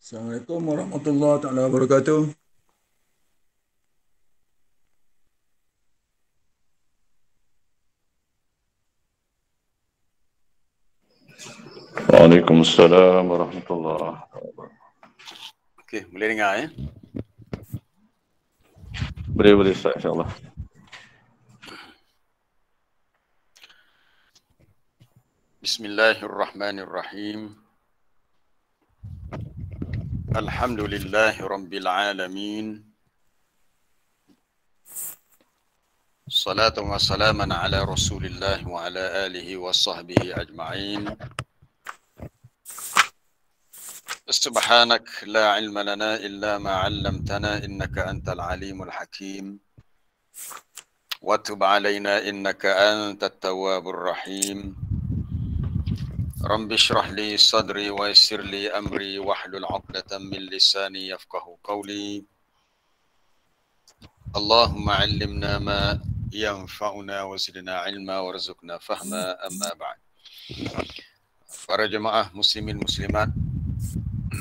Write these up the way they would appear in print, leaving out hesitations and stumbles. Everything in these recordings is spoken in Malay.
Assalamualaikum warahmatullahi taala wabarakatuh. Waalaikumsalam warahmatullahi wabarakatuh. Okey, boleh dengar ya? Boleh Ustaz, insyaAllah. Bismillahirrahmanirrahim. Alhamdulillahi rabbil alamin. Salatu wa salaman ala Rasulillah wa ala alihi wa sahbihi ajma'in. Subhanak la ilma lana illa ma 'allamtana innaka antal alimul hakim. Wa tub 'alaina innaka antat tawwabur rahim. Rabbi shrah li sadri wa yassir li amri wahlul 'uqdatam min lisani yafqahu qawli. Allahumma 'allimna ma yanfa'una wa zidna 'ilma warzuqna fahma, amma ba'd. Para jemaah muslimin muslimat,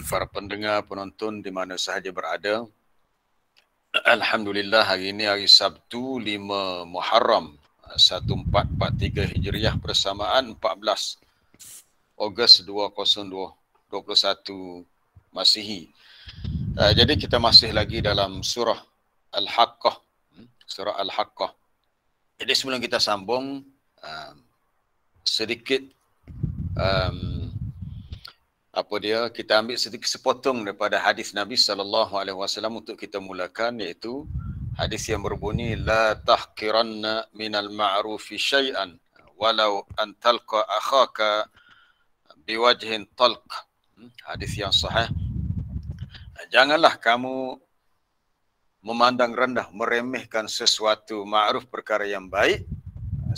para pendengar penonton di mana sahaja berada, alhamdulillah hari ini hari Sabtu 5 Muharram 1443 Hijriah bersamaan 14 Ogos 2021 Masihi. Jadi kita masih lagi dalam surah Al-Haqqah. Surah Al-Haqqah. Jadi sebelum kita sambung, sedikit kita ambil sedikit sepotong daripada hadis Nabi SAW untuk kita mulakan, iaitu hadis yang berbunyi la tahqiranna minal ma'rufi syai'an walau an talqa akhaka biwajhin talq. Hadis yang sahih. Janganlah kamu memandang rendah, meremehkan sesuatu ma'ruf, perkara yang baik,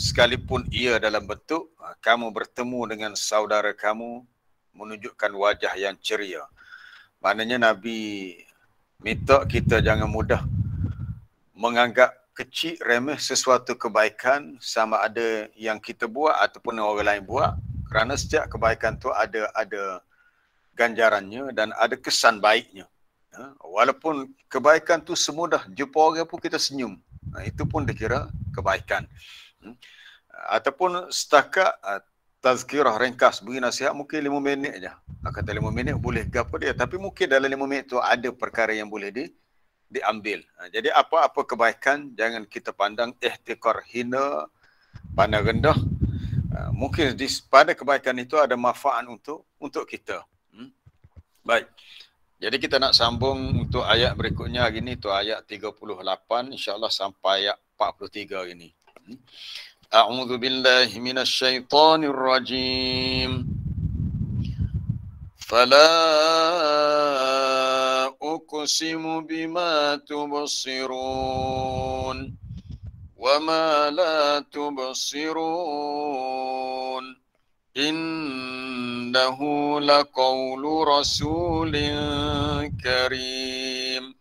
sekalipun ia dalam bentuk kamu bertemu dengan saudara kamu menunjukkan wajah yang ceria. Maknanya Nabi minta kita jangan mudah menganggap kecil, remeh sesuatu kebaikan, sama ada yang kita buat ataupun orang lain buat, kerana setiap kebaikan tu ada ganjarannya dan ada kesan baiknya. Walaupun kebaikan tu semudah jumpa orang pun kita senyum, itu pun dikira kebaikan. Ataupun setakat tazkirah ringkas, beri nasihat mungkin 5 minit je. Kata 5 minit boleh gapo dia, tapi mungkin dalam 5 minit tu ada perkara yang boleh diambil. Jadi apa-apa kebaikan jangan kita pandang ihtikar, hina, pandang rendah. Mungkin pada kebaikan itu ada manfaat untuk kita. Baik. Jadi kita nak sambung untuk ayat berikutnya hari ini, tu ayat 38 insya-Allah sampai ayat 43 hari ini. A'udzu billahi minasyaitonir rajim. Fala uqsimu bima tubsirun wa ma la tubsirun. Innahu laqawlu rasulin karim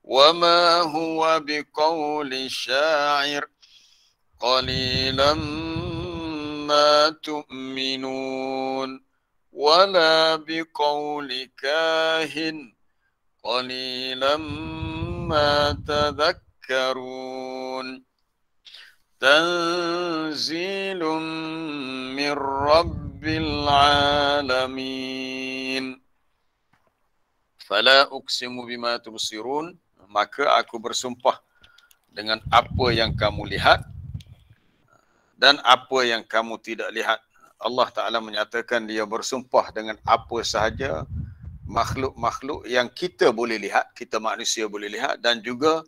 wa ma huwa biqawli syair qalilan ma tu'minun wa la biqawli kahin qalilan ma tadhakkarun. Tanzilun min rabbil alamin. Fala uqsimu bima tubsirun, maka aku bersumpah dengan apa yang kamu lihat dan apa yang kamu tidak lihat. Allah Ta'ala menyatakan dia bersumpah dengan apa sahaja makhluk-makhluk yang kita boleh lihat, kita manusia boleh lihat, dan juga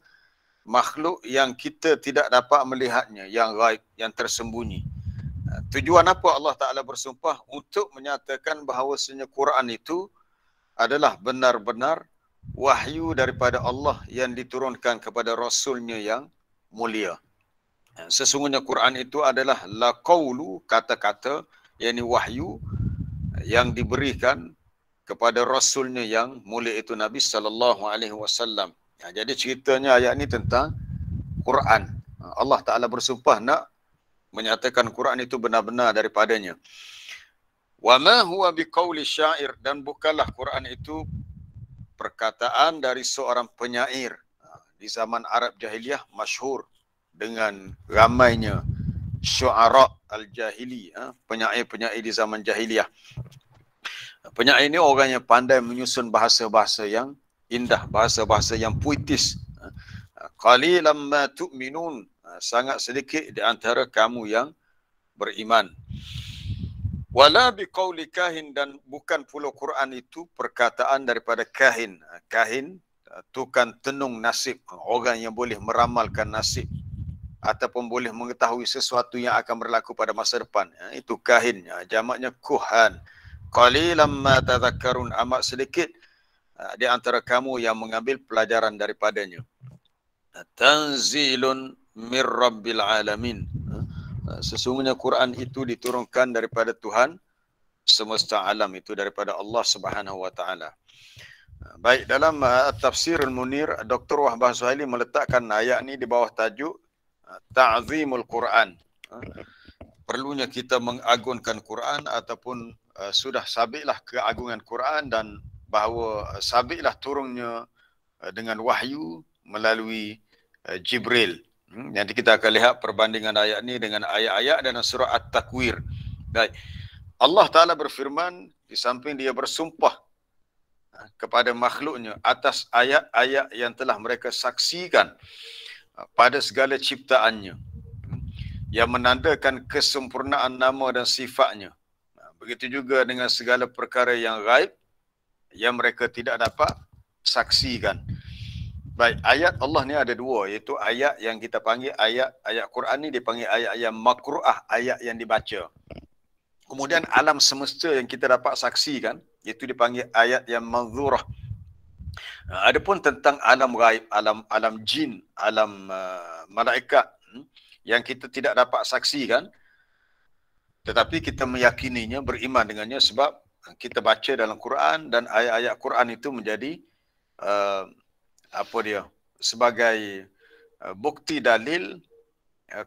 makhluk yang kita tidak dapat melihatnya, yang gaib, yang tersembunyi. Tujuan apa Allah Ta'ala bersumpah? Untuk menyatakan bahawasanya Quran itu adalah benar-benar wahyu daripada Allah yang diturunkan kepada Rasulnya yang mulia. Sesungguhnya Quran itu adalah laqawlu, kata-kata, yakni wahyu yang diberikan kepada Rasulnya yang mulia itu Nabi SAW. Jadi ceritanya ayat ini tentang Quran. Allah Ta'ala bersumpah nak menyatakan Quran itu benar-benar daripadanya. Wa ma huwa biqauli syair, dan bukanlah Quran itu perkataan dari seorang penyair di zaman Arab Jahiliyah masyhur dengan ramainya syu'ara al-jahili, penyair-penyair di zaman jahiliyah. Penyair ini orang yang pandai menyusun bahasa-bahasa yang indah, bahasa-bahasa yang puitis. Qalilan ma tu'minun, sangat sedikit di antara kamu yang beriman. Wala biqauli kahin, dan bukan pula Quran itu perkataan daripada kahin. Kahin, tukang tenung nasib, orang yang boleh meramalkan nasib ataupun boleh mengetahui sesuatu yang akan berlaku pada masa depan. Itu kahin, jamaknya kuhan. Qalilan ma tadhakkarun, amat sedikit di antara kamu yang mengambil pelajaran daripadanya. Tanzilun mir rabbil alamin, sesungguhnya Quran itu diturunkan daripada Tuhan semesta alam, itu daripada Allah Subhanahu wa taala. Baik, dalam Tafsirul Munir, Dr. Wahbah Suhaili meletakkan ayat ini di bawah tajuk Ta'zimul Quran. Perlunya kita mengagungkan Quran, ataupun sudah sabitlah keagungan Quran, dan bahawa sabitlah turunnya dengan wahyu melalui Jibril. Nanti kita akan lihat perbandingan ayat ini dengan ayat-ayat dalam surah At-Takwir. Baik. Allah Ta'ala berfirman, di samping dia bersumpah kepada makhluknya atas ayat-ayat yang telah mereka saksikan pada segala ciptaannya, yang menandakan kesempurnaan nama dan sifatnya. Begitu juga dengan segala perkara yang gaib yang mereka tidak dapat saksikan. Baik, ayat Allah ni ada dua, iaitu ayat yang kita panggil ayat Quran ni dipanggil ayat yang makru'ah, ayat yang dibaca. Kemudian alam semesta yang kita dapat saksikan, iaitu dipanggil ayat yang manzurah. Adapun tentang alam gaib, alam jin, alam malaikat yang kita tidak dapat saksikan, tetapi kita meyakininya, beriman dengannya sebab kita baca dalam Quran, dan ayat-ayat Quran itu menjadi sebagai bukti dalil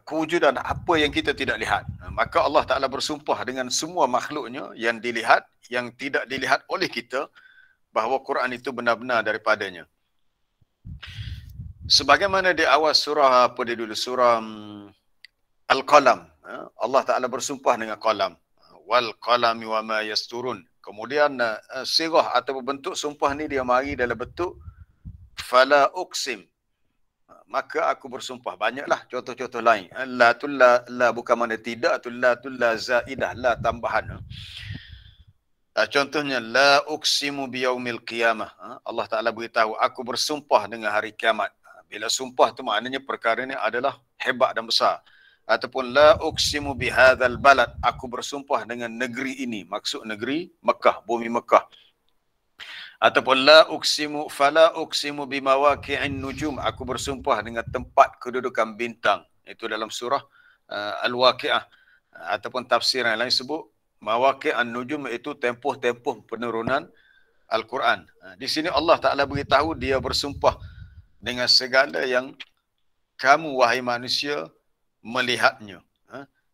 kewujudan apa yang kita tidak lihat. Maka Allah Ta'ala bersumpah dengan semua makhluknya yang dilihat, yang tidak dilihat oleh kita, bahawa Quran itu benar-benar daripadanya. Sebagaimana di awal surah surah Al-Qalam, Allah Ta'ala bersumpah dengan qalam, wal qalami wa ma yasturun. Kemudian sirah atau bentuk sumpah ni dia mari dalam bentuk fala uqsim, maka aku bersumpah. Banyaklah contoh-contoh lain. La tu la bukan mana tidak, tu la zaidah, la tambahan. Contohnya la uqsimu biyaumil qiyamah. Allah Taala beritahu aku bersumpah dengan hari kiamat. Bila sumpah tu maknanya perkara ini adalah hebat dan besar. Ataupun la uqsimu bihadzal balad, aku bersumpah dengan negeri ini, maksud negeri Mekah, bumi Mekah. Ataupun la uqsimu fala uqsimu bimawaqi'in nujum, aku bersumpah dengan tempat kedudukan bintang. Itu dalam surah Al-Waqi'ah. Ataupun tafsir yang lain sebut mawaqi'an nujum, itu tempoh-tempoh penurunan Al-Quran. Di sini Allah Ta'ala beritahu dia bersumpah dengan segala yang kamu wahai manusia melihatnya.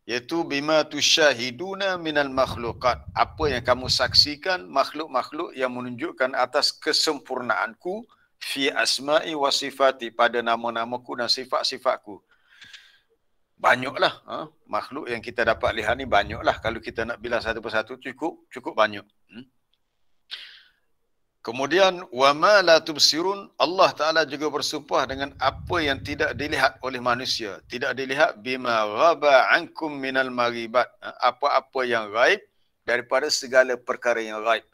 Iaitu bima tusyahiduna minal makhluqat, apa yang kamu saksikan makhluk-makhluk yang menunjukkan atas kesempurnaanku fi asma'i wa sifati, pada nama-namaku dan sifat-sifatku. Banyaklah makhluk yang kita dapat lihat ni, banyaklah. Kalau kita nak bilang satu persatu cukup banyak. Kemudian wama la tubsirun, Allah Taala juga bersumpah dengan apa yang tidak dilihat oleh manusia. Tidak dilihat bima ghaba ankum minal maghibat, apa-apa yang gaib daripada segala perkara yang gaib.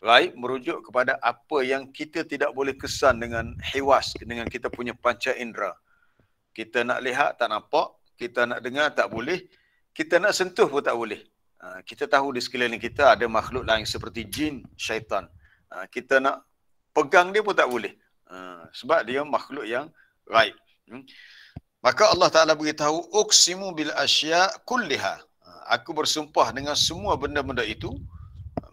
Gaib merujuk kepada apa yang kita tidak boleh kesan dengan hiwas, dengan kita punya panca indera. Kita nak lihat tak nampak, kita nak dengar tak boleh, kita nak sentuh pun tak boleh. Kita tahu di sekeliling kita ada makhluk lain seperti jin, syaitan. Kita nak pegang dia pun tak boleh. Sebab dia makhluk yang gaib. Maka Allah Ta'ala beritahu, uqsimu bil asya' kulliha. Aku bersumpah dengan semua benda-benda itu.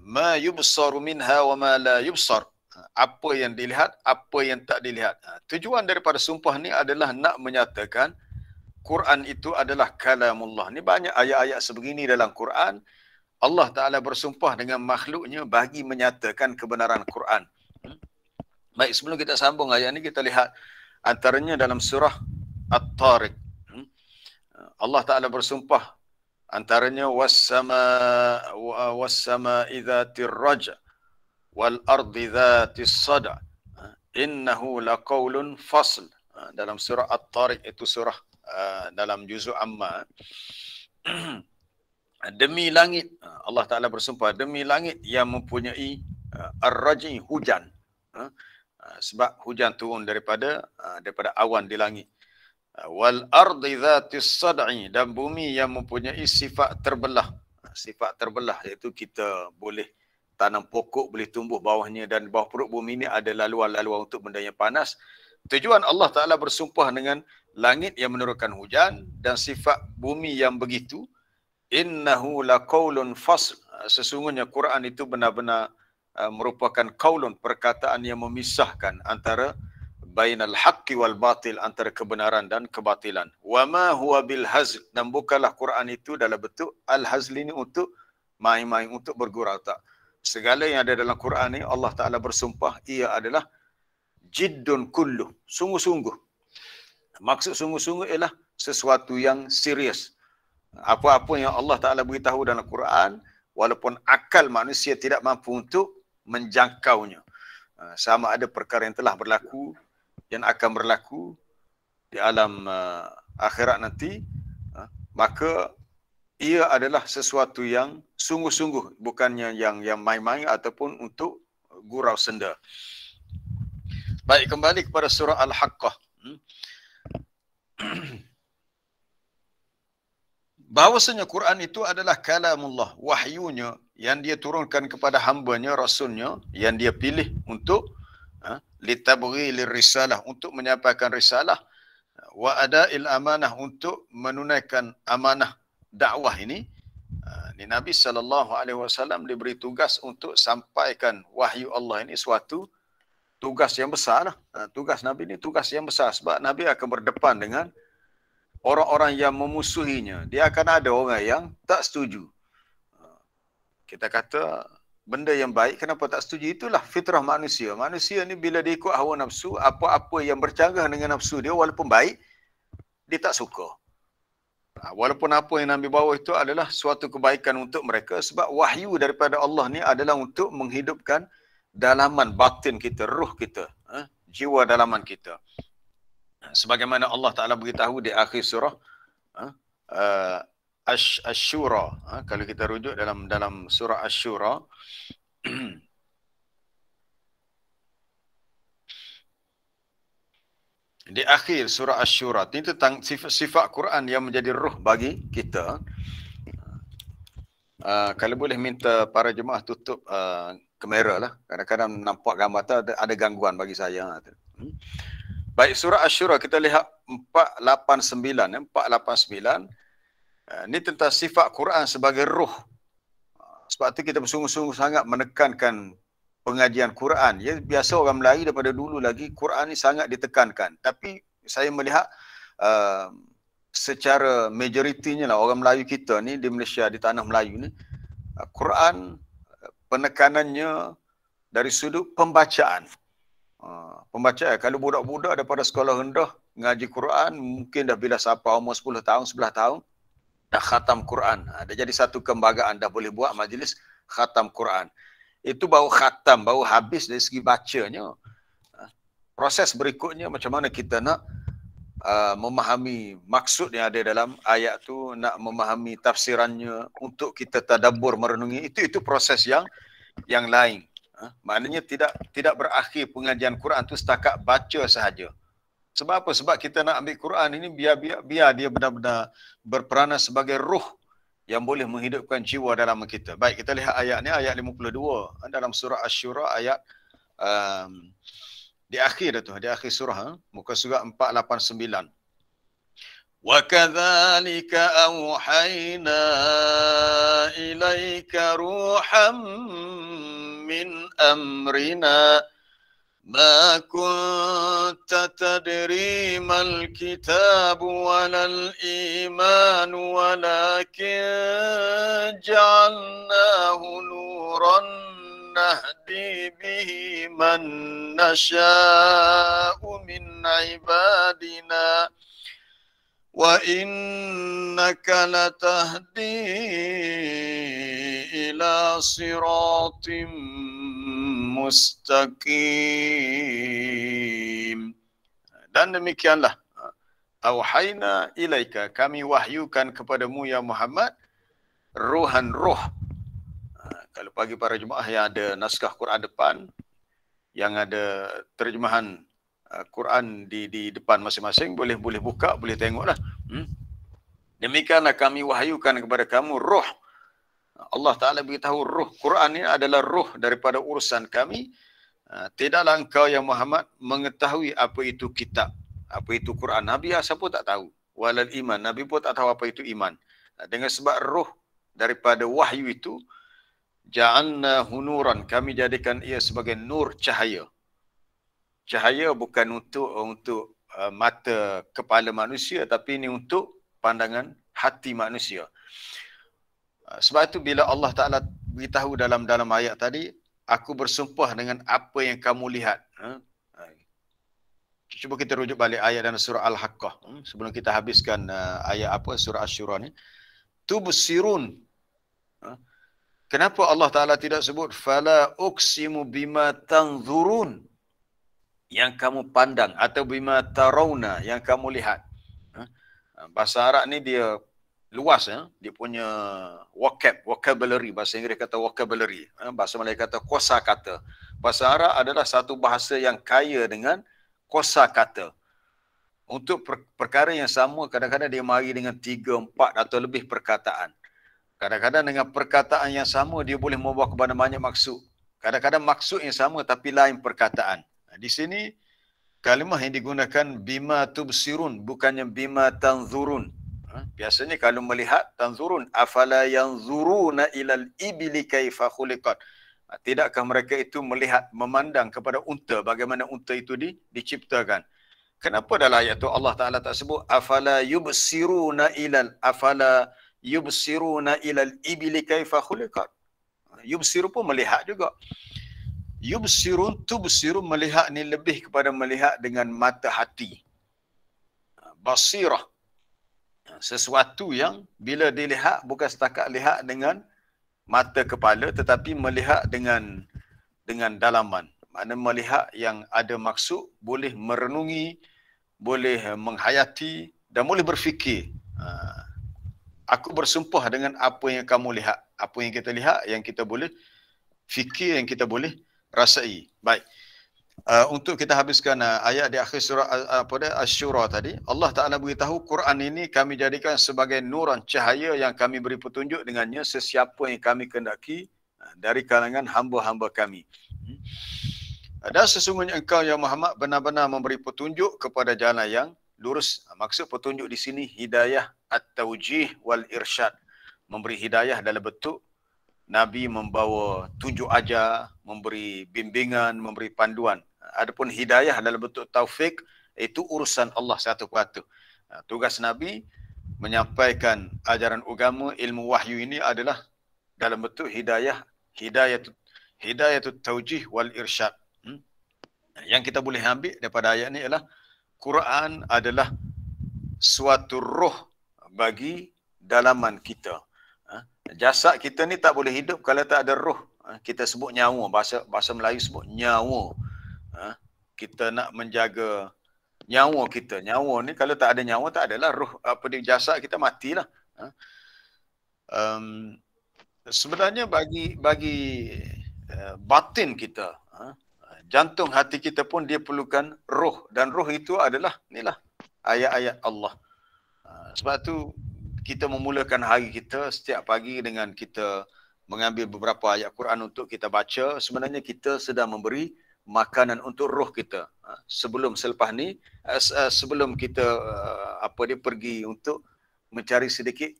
Ma yubsaru minha wa ma la yubsar. Apa yang dilihat, apa yang tak dilihat. Tujuan daripada sumpah ni adalah nak menyatakan Quran itu adalah kalamullah. Ni banyak ayat-ayat sebegini dalam Quran. Allah Ta'ala bersumpah dengan makhluknya bagi menyatakan kebenaran Quran. Baik, sebelum kita sambung ayat ini, kita lihat antaranya dalam surah At-Tariq. Allah Ta'ala bersumpah antaranya was-sama idzatir raja wal ardi dzatis sada innahu laqaulun fasl. Dalam surah At-Tariq, itu surah dalam juzuk Amma. Demi langit, Allah Ta'ala bersumpah, demi langit yang mempunyai ar-raji, hujan. Sebab hujan turun daripada awan di langit. Wal ardi dzatis sad'i, dan bumi yang mempunyai sifat terbelah. Sifat terbelah iaitu kita boleh tanam pokok, boleh tumbuh bawahnya, dan bawah perut bumi ini ada laluan-laluan untuk benda yang panas. Tujuan Allah Ta'ala bersumpah dengan langit yang menurunkan hujan dan sifat bumi yang begitu. Innahu laqaulun fasl, sesungguhnya Quran itu benar-benar merupakan qaulun, perkataan yang memisahkan antara bainal haqqi wal batil, antara kebenaran dan kebatilan. Wa ma huwa bil hazl, dan bukanlah Quran itu dalam bentuk al-hazl ini untuk main-main, untuk bergurau, tak. Segala yang ada dalam Quran ini Allah Ta'ala bersumpah ia adalah jiddun kullu, sungguh-sungguh. Maksud sungguh-sungguh ialah sesuatu yang serius. Apa-apa yang Allah Ta'ala beritahu dalam Quran, walaupun akal manusia tidak mampu untuk menjangkaunya. Sama ada perkara yang telah berlaku, yang akan berlaku di alam akhirat nanti, maka ia adalah sesuatu yang sungguh-sungguh, bukannya yang main-main ataupun untuk gurau senda. Baik, kembali kepada surah Al-Haqqah. Bahawasanya Quran itu adalah kalamullah, wahyunya yang dia turunkan kepada hambanya, rasulnya, yang dia pilih untuk litabghi lirisalah, untuk menyampaikan risalah, wa ada'il amanah, untuk menunaikan amanah dakwah ini. Nabi SAW diberi tugas untuk sampaikan wahyu Allah ini, suatu tugas yang besar. Tugas Nabi ini tugas yang besar, sebab Nabi akan berdepan dengan orang-orang yang memusuhinya. Dia akan ada orang yang tak setuju. Kita kata benda yang baik, kenapa tak setuju? Itulah fitrah manusia. Manusia ni bila dia ikut hawa nafsu, apa-apa yang bercanggah dengan nafsu dia, walaupun baik, dia tak suka. Walaupun apa yang Nabi bawa itu adalah suatu kebaikan untuk mereka, sebab wahyu daripada Allah ni adalah untuk menghidupkan dalaman batin kita, ruh kita, jiwa dalaman kita. Sebagaimana Allah Ta'ala beritahu di akhir surah Asy-Syura. Kalau kita rujuk dalam surah Asy-Syura, di akhir surah Asy-Syura ini tentang sifat Quran yang menjadi ruh bagi kita. Kalau boleh minta para jemaah tutup kamera lah. Kadang-kadang nampak gambar tu ada gangguan bagi saya. Baik, surah Asy-Syura kita lihat 489. 489. Ini tentang sifat Quran sebagai ruh. Sebab tu kita bersungguh-sungguh sangat menekankan pengajian Quran. Ya, biasa orang Melayu daripada dulu lagi, Quran ni sangat ditekankan. Tapi saya melihat secara majoritinya lah orang Melayu kita ni di Malaysia, di tanah Melayu ni, Quran penekanannya dari sudut pembacaan. Pembacaan, kalau budak-budak daripada sekolah rendah ngaji Quran, mungkin dah bila sampai umur 10 tahun, 11 tahun, dah khatam Quran. Dah jadi satu kebanggaan, dah boleh buat majlis khatam Quran. Itu baru khatam, baru habis dari segi bacanya. Proses berikutnya macam mana kita nak memahami maksud yang ada dalam ayat tu, nak memahami tafsirannya, untuk kita tadabbur merenungi, itu proses yang lain. Maknanya tidak berakhir pengajian Quran tu setakat baca sahaja. Sebab apa? Sebab kita nak ambil Quran ini biar dia benar-benar berperanan sebagai ruh yang boleh menghidupkan jiwa dalam kita. Baik, kita lihat ayat ni, ayat 52 dalam surah Asy-Syura, ayat di akhir surah, muka surah 489. Wa kadzalika auhayna ilaika ruham min amrina ma kunta tadri mal kitab walal iman walakin ja'alnahu nuran نهدي به من نشاء من عبادنا وإنك لتهدي إلى صراط مستقيم. Dan demikianlah, auhayna ilaika, kami wahyukan kepadamu ya Muhammad, ruhan ruh. Kalau bagi para jemaah yang ada naskah Quran depan, yang ada terjemahan Quran di depan masing-masing, boleh buka, boleh tengoklah. Demikianlah kami wahyukan kepada kamu ruh. Allah Ta'ala beritahu ruh. Quran ini adalah ruh daripada urusan kami. Tidaklah engkau ya Muhammad mengetahui apa itu kitab, apa itu Quran. Nabi asal pun tak tahu. Walal iman. Nabi pun tak tahu apa itu iman. Dengan sebab ruh daripada wahyu itu, ja'alna hunuran, kami jadikan ia sebagai nur, cahaya. Cahaya bukan untuk mata kepala manusia, tapi ini untuk pandangan hati manusia. Sebab itu bila Allah Ta'ala beritahu dalam ayat tadi, aku bersumpah dengan apa yang kamu lihat. Cuba kita rujuk balik ayat dalam surah Al-Haqqah. Sebelum kita habiskan ayat surah Asy-Syura ni. Tubsirun. Kenapa Allah Ta'ala tidak sebut fala uqsimu bima tanzurun, yang kamu pandang, atau bima tarawna, yang kamu lihat. Bahasa Arab ni dia luas, dia punya vocabulary, bahasa Inggeris kata vocabulary, bahasa Melayu kata kosa kata. Bahasa Arab adalah satu bahasa yang kaya dengan kosa kata. Untuk perkara yang sama, kadang-kadang dia mari dengan 3, 4 atau lebih perkataan. Kadang-kadang dengan perkataan yang sama dia boleh membawa kepada banyak maksud. Kadang-kadang maksud yang sama tapi lain perkataan. Di sini kalimah yang digunakan bima tubsirun, bukannya bima tanzurun. Biasanya kalau melihat tanzurun, afala yanzuruna ilal ibli kaifa khuliqat. Tidakkah mereka itu melihat, memandang kepada unta, bagaimana unta itu diciptakan. Kenapa dalam ayat itu Allah Ta'ala tak sebut afala yubsiruna ilal ibli kaifa khuliqat. Yubsiru pun melihat juga. Yubsirun, tubsirun, melihat ni lebih kepada melihat dengan mata hati. Basirah, sesuatu yang bila dilihat bukan setakat lihat dengan mata kepala, tetapi melihat dengan dalaman. Maknanya melihat yang ada maksud, boleh merenungi, boleh menghayati dan boleh berfikir. Aku bersumpah dengan apa yang kamu lihat, apa yang kita lihat, yang kita boleh fikir, yang kita boleh rasai. Baik. Untuk kita habiskan ayat di akhir surah Asy-Syura tadi, Allah Ta'ala beritahu Quran ini kami jadikan sebagai nuran, cahaya yang kami beri petunjuk dengannya sesiapa yang kami kehendaki dari kalangan hamba-hamba kami. Dan sesungguhnya engkau ya Muhammad benar-benar memberi petunjuk kepada jalan yang lurus. Maksud petunjuk di sini hidayah at-taujih wal irsyad. Memberi hidayah dalam bentuk Nabi membawa tunjuk ajar, memberi bimbingan, memberi panduan. Adapun hidayah dalam bentuk taufik, itu urusan Allah satu persatu. Tugas Nabi menyampaikan ajaran agama, ilmu wahyu ini adalah dalam bentuk hidayatut taujih wal irsyad. Yang kita boleh ambil daripada ayat ini ialah Quran adalah suatu roh bagi dalaman kita. Jasad kita ni tak boleh hidup kalau tak ada roh. Kita sebut nyawa, bahasa Melayu sebut nyawa. Kita nak menjaga nyawa kita. Nyawa ni kalau tak ada nyawa, tak adalah roh. Apa di jasad kita matilah. Sebenarnya bagi batin kita, jantung hati kita pun dia perlukan roh, dan roh itu adalah inilah ayat-ayat Allah. Sebab tu kita memulakan hari kita setiap pagi dengan kita mengambil beberapa ayat Quran untuk kita baca. Sebenarnya kita sedang memberi makanan untuk roh kita. Selepas ni, sebelum kita pergi untuk mencari sedikit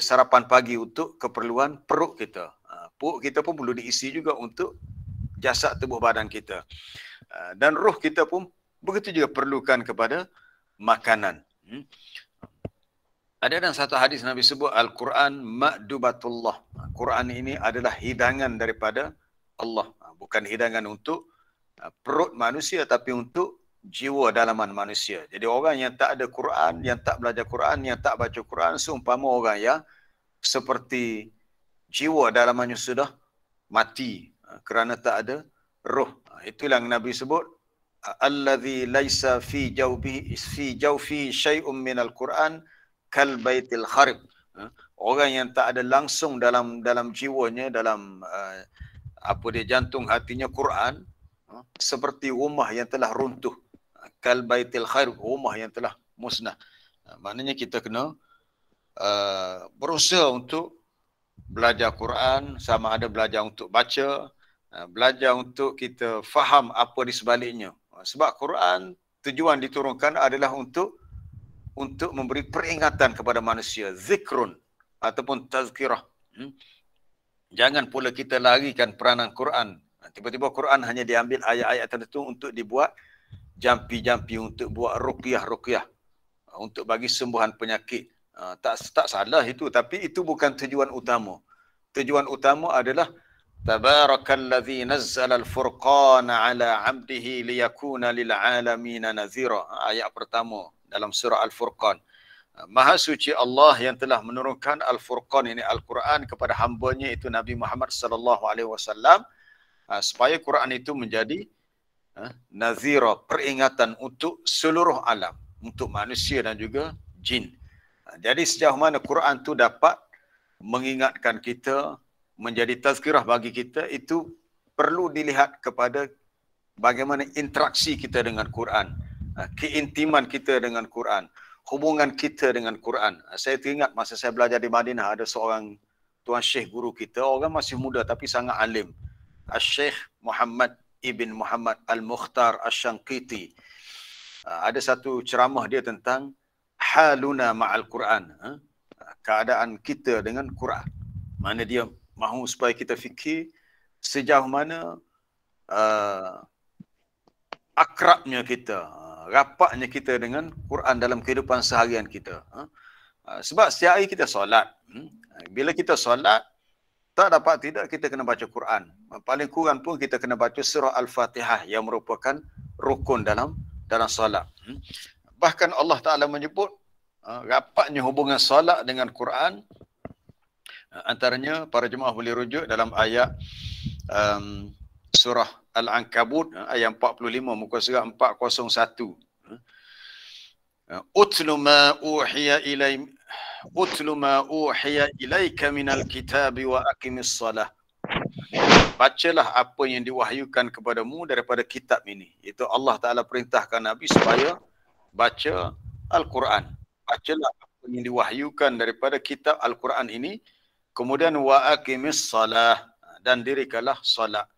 sarapan pagi untuk keperluan perut kita. Perut kita pun perlu diisi juga untuk jasad tubuh badan kita. Dan roh kita pun begitu juga perlukan kepada makanan. Ada dalam satu hadis Nabi sebut Al-Quran ma'dubatullah. Quran ini adalah hidangan daripada Allah. Bukan hidangan untuk perut manusia tapi untuk jiwa dalaman manusia. Jadi orang yang tak ada Quran, yang tak belajar Quran, yang tak baca Quran, seumpama orang yang seperti jiwa dalamannya sudah mati kerana tak ada roh. Itulah yang Nabi sebut, allazi laisa fi jawfihi syai'un minal Quran kal baitil kharib. Orang yang tak ada langsung dalam jiwanya, dalam jantung hatinya Quran, seperti rumah yang telah runtuh. Kal baitil kharib, rumah yang telah musnah. Maknanya kita kena berusaha untuk belajar Quran, sama ada belajar untuk baca, belajar untuk kita faham apa di sebaliknya. Sebab Quran tujuan diturunkan adalah untuk memberi peringatan kepada manusia, zikrun ataupun tazkirah. Jangan pula kita larikan peranan Quran. Tiba-tiba Quran hanya diambil ayat-ayat tertentu untuk dibuat jampi-jampi, untuk buat ruqyah, untuk bagi sembuhan penyakit. Tak salah itu, tapi itu bukan tujuan utama. Tujuan utama adalah Tabarakallazi nazzala al-furqana ala 'abdihi liyakuna lil 'alamina nazira. Ayat pertama dalam surah Al-Furqan. Maha suci Allah yang telah menurunkan Al-Furqan, ini Al-Quran, kepada hamba-Nya itu Nabi Muhammad sallallahu alaihi wasallam, supaya Quran itu menjadi nazira, peringatan untuk seluruh alam, untuk manusia dan juga jin. Jadi sejauh mana Quran itu dapat mengingatkan kita, menjadi tazkirah bagi kita, itu perlu dilihat kepada bagaimana interaksi kita dengan Quran, keintiman kita dengan Quran, hubungan kita dengan Quran. Saya teringat masa saya belajar di Madinah, ada seorang tuan syekh guru kita, orang masih muda tapi sangat alim, Syekh Muhammad ibn Muhammad Al-Mukhtar Asy-Syanqiti. Ada satu ceramah dia tentang haluna ma'al Quran, keadaan kita dengan Quran. Mana dia mahu supaya kita fikir sejauh mana akrabnya kita, rapatnya kita dengan Quran dalam kehidupan seharian kita. Sebab setiap hari kita solat. Bila kita solat, tak dapat tidak kita kena baca Quran. Paling kurang pun kita kena baca surah Al-Fatihah yang merupakan rukun dalam solat. Bahkan Allah Ta'ala menyebut rapatnya hubungan solat dengan Quran. Antaranya para jemaah boleh rujuk dalam ayat surah Al-Ankabut ayat 45 muka surat 401. Utlu ma uhiya ilaika minal kitabi wa aqimis salah. Bacalah apa yang diwahyukan kepadamu daripada kitab ini. Itu Allah Ta'ala perintahkan Nabi supaya baca Al-Quran. Bacalah apa yang diwahyukan daripada kitab Al-Quran ini. Kemudian wa aqimis salah, dan dirikanlah salat.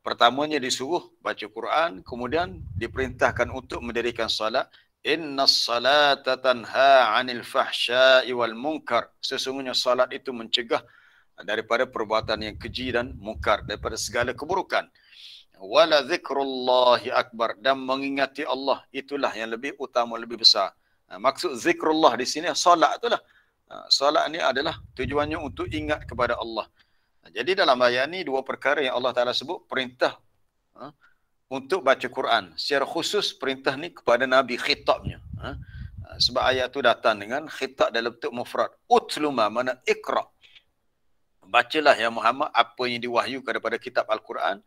Pertamanya disuruh baca Quran, kemudian diperintahkan untuk mendirikan salat. Innas salata tanha 'anil fahsya'i wal munkar. Sesungguhnya salat itu mencegah daripada perbuatan yang keji dan mungkar, daripada segala keburukan. Wala zikrullahi akbar, dan mengingati Allah itulah yang lebih utama, lebih besar. Maksud zikrullah di sini salat itulah. Salat ni adalah tujuannya untuk ingat kepada Allah. Jadi dalam ayat ni dua perkara yang Allah Ta'ala sebut, perintah untuk baca Quran. Secara khusus perintah ni kepada Nabi, khitabnya. Sebab ayat tu datang dengan khitab dalam bentuk mufrad. Utluma, mana ikra. Bacalah ya Muhammad apa yang diwahyukan daripada kitab Al-Quran.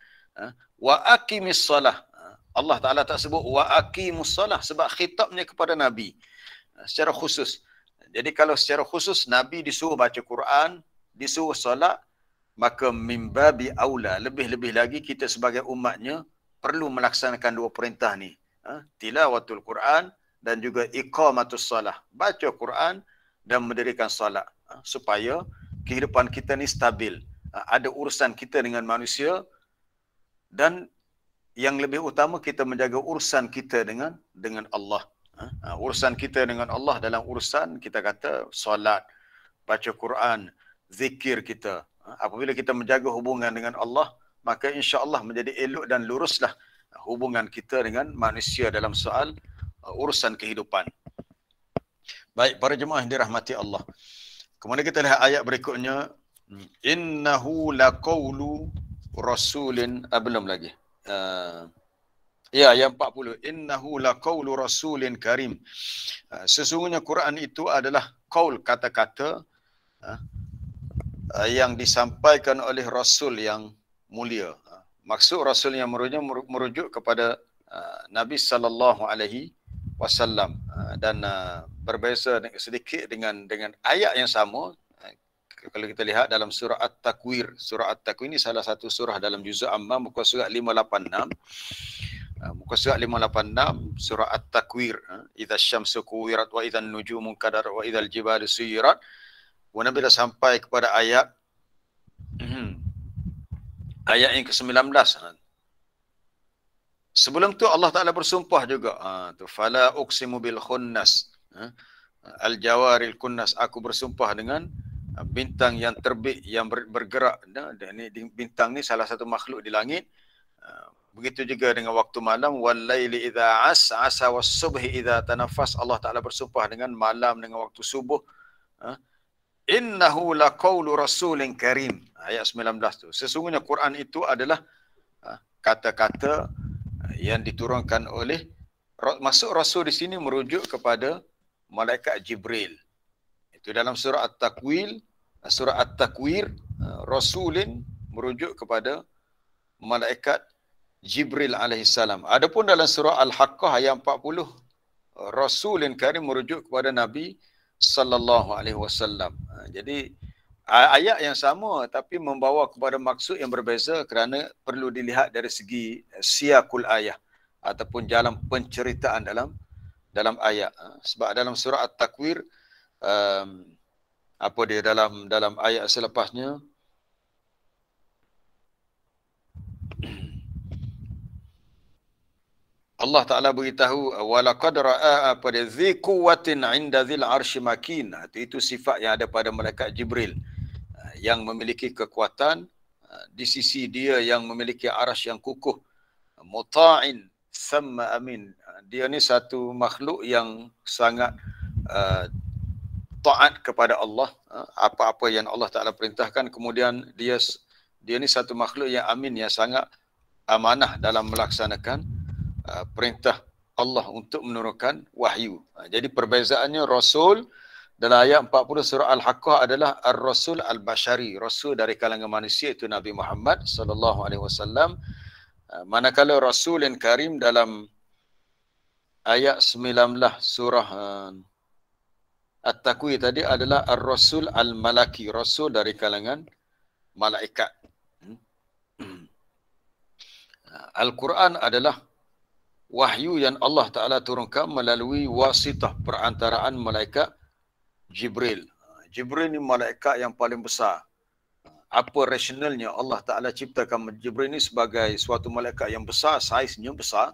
Wa aqimis salah. Allah Ta'ala tak sebut wa aqimus salah sebab khitabnya kepada Nabi secara khusus. Jadi kalau secara khusus Nabi disuruh baca Quran, disuruh solat, maka mimbabi aula, lebih-lebih lagi kita sebagai umatnya perlu melaksanakan dua perintah ni. Tilawatul Quran dan juga iqamatus salah. Baca Quran dan mendirikan solat. Supaya kehidupan kita ni stabil. Ada urusan kita dengan manusia, dan yang lebih utama kita menjaga urusan kita dengan Allah. Urusan kita dengan Allah dalam urusan kita kata solat, baca Quran, zikir kita. Apabila kita menjaga hubungan dengan Allah, maka insya-Allah menjadi elok dan luruslah hubungan kita dengan manusia dalam soal urusan kehidupan. Baik, para jemaah yang dirahmati Allah. Kemudian kita lihat ayat berikutnya. Innahu laqawlu rasulin, belum lagi. Ya, yang 40. Innahu laqaulu rasulin karim. Sesungguhnya Quran itu adalah qaul, kata-kata yang disampaikan oleh Rasul yang mulia. Maksud Rasul yang merujuk kepada Nabi sallallahu alaihi wasallam, dan berbeza sedikit dengan ayat yang sama. Kalau kita lihat dalam surah At-Takwir. Surah At-Takwir ini salah satu surah dalam juzuk Amma, muka surat 586. Muka surat 586, surah At-Takwir. Idza syamsu kuwirat wa idzan nujumu kadarat wa idzal jibalu suyirat. Nabi dah sampai kepada ayat ayat yang ke-19. Sebelum tu Allah Ta'ala bersumpah juga. Tu fala uqsimu bil khunnas. Al-jawaril kunnas. Aku bersumpah dengan bintang yang terbit, yang bergerak. Dan bintang ni salah satu makhluk di langit. Begitu juga dengan waktu malam. Wal-laili idza asa was-subhi idza tanafas. Allah Ta'ala bersumpah dengan malam, dengan waktu subuh. Innahu laqaulu rasulin karim. Ayat 19 tu. Sesungguhnya Quran itu adalah kata-kata yang diturunkan oleh, masuk Rasul di sini merujuk kepada malaikat Jibril. Itu dalam surah At-Takwir, Rasulin merujuk kepada malaikat Jibril alaihissalam. Adapun dalam surah Al-Haqqah ayat 40, Rasulin karim merujuk kepada Nabi sallallahu alaihi wasallam. Jadi ayat yang sama tapi membawa kepada maksud yang berbeza, kerana perlu dilihat dari segi siyakul ayat ataupun jalan penceritaan dalam ayat. Sebab dalam surah At-Takwir, dalam ayat selepasnya, Allah Ta'ala beritahu walaqad ra'a pada dzi quwwatin 'inda dzil arsy makin. Itu sifat yang ada pada malaikat Jibril, yang memiliki kekuatan di sisi dia, yang memiliki arasy yang kukuh. Muta'in thumma amin. Dia ni satu makhluk yang sangat taat kepada Allah. Apa-apa yang Allah Ta'ala perintahkan, kemudian dia ni satu makhluk yang amin, yang sangat amanah dalam melaksanakan perintah Allah untuk menurunkan wahyu. Jadi perbezaannya Rasul dalam ayat 40 surah Al-Haqqah adalah Ar-Rasul Al-Bashari, Rasul dari kalangan manusia, itu Nabi Muhammad sallallahu alaihi wasallam. Manakala Rasulun Karim dalam ayat 19 surah At-Takwir tadi adalah Ar-Rasul Al-Malaki, Rasul dari kalangan malaikat. Al-Quran adalah wahyu yang Allah Ta'ala turunkan melalui wasitah, perantaraan malaikat Jibril. Jibril ni malaikat yang paling besar. Apa rasionalnya Allah Ta'ala ciptakan Jibril ni sebagai suatu malaikat yang besar, saiznya besar,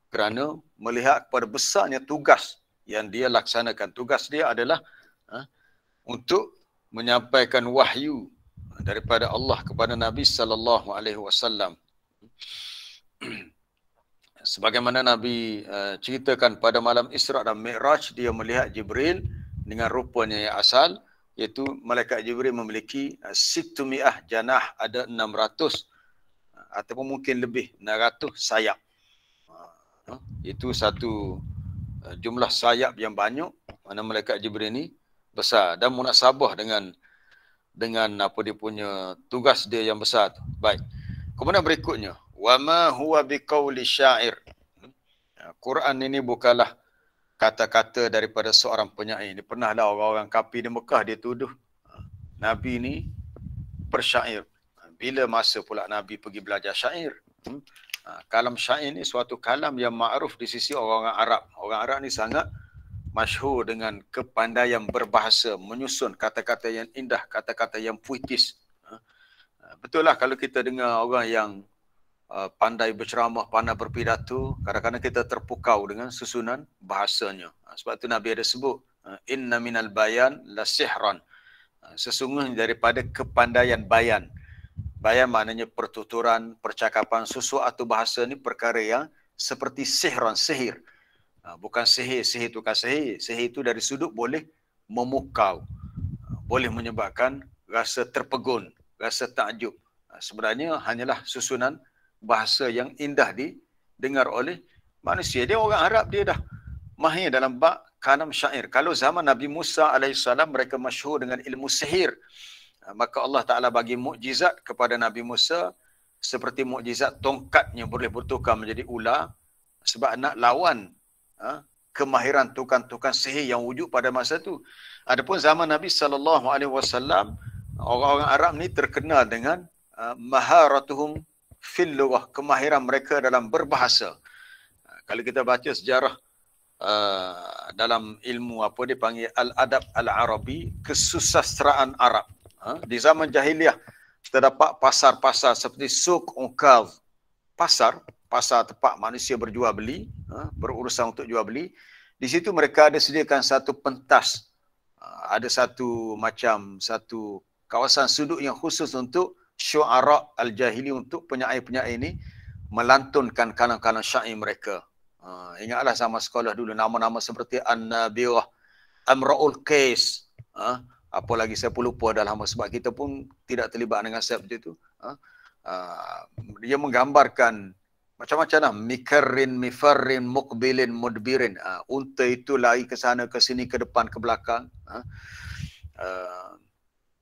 kerana melihat kepada besarnya tugas yang dia laksanakan. Tugas dia adalah untuk menyampaikan wahyu daripada Allah kepada Nabi sallallahu alaihi wasallam. Sebagaimana Nabi ceritakan pada malam Isra' dan Mi'raj, dia melihat Jibril dengan rupanya yang asal, iaitu malaikat Jibril memiliki 600 janah, ada 600 ataupun mungkin lebih 600 sayap. Itu satu jumlah sayap yang banyak, mana malaikat Jibril ni besar dan munasabah dengan apa dia punya tugas dia yang besar tu. Baik. Kemudian berikutnya, wa ma huwa biqauli syair. Quran ini bukanlah kata-kata daripada seorang penyair. Ini pernahlah orang-orang kafir di Mekah dia tuduh Nabi ni persyair. Bila masa pula Nabi pergi belajar syair? Kalam syair ni suatu kalam yang ma'ruf di sisi orang-orang Arab. Orang Arab ni sangat masyhur dengan kepandaian berbahasa, menyusun kata-kata yang indah, kata-kata yang puitis. Betul lah kalau kita dengar orang yang pandai berceramah, pandai berpidato, kadang-kadang kita terpukau dengan susunan bahasanya. Sebab tu Nabi ada sebut, inna minal bayan la sihran. Sesungguhnya daripada kepandaian bayan. Bayan maknanya pertuturan, percakapan, sesuatu bahasa ni perkara yang seperti sihran, sihir. Bukan sihir, sihir itu kan sihir. Sihir itu dari sudut boleh memukau. Boleh menyebabkan rasa terpegun, rasa takjub. Sebenarnya hanyalah susunan bahasa yang indah didengar oleh manusia. Dia orang Arab, dia dah mahir dalam bab kalam syair. Kalau zaman Nabi Musa alaihissalam mereka masyhur dengan ilmu sihir. Maka Allah Ta'ala bagi mukjizat kepada Nabi Musa seperti mukjizat tongkatnya boleh bertukar menjadi ular sebab nak lawan kemahiran tukang-tukang sihir yang wujud pada masa itu. Adapun zaman Nabi SAW, orang-orang Arab ni terkenal dengan maharatuhum fil lughah, kemahiran mereka dalam berbahasa. Kalau kita baca sejarah dalam ilmu apa dipanggil al-adab al-arabi, kesusastraan Arab. Di zaman jahiliah terdapat pasar-pasar seperti Suq Uqad, pasar tempat manusia berjual beli, berurusan untuk jual beli. Di situ mereka ada sediakan satu pentas, ada satu kawasan sudut yang khusus untuk syu'ara al-jahili, untuk penyair-penyair ini melantunkan kalam-kalam syair mereka. Ingatlah sama sekolah dulu nama-nama seperti An-Nabirah, Amra'ul Qais, apa lagi saya pun lupa dah lama sebab kita pun tidak terlibat dengan subjek itu. Dia menggambarkan macam-macam lah. Mikarrin, mifarrin, muqbilin, mudbirin. Unta itu lari ke sana, ke sini, ke depan, ke belakang.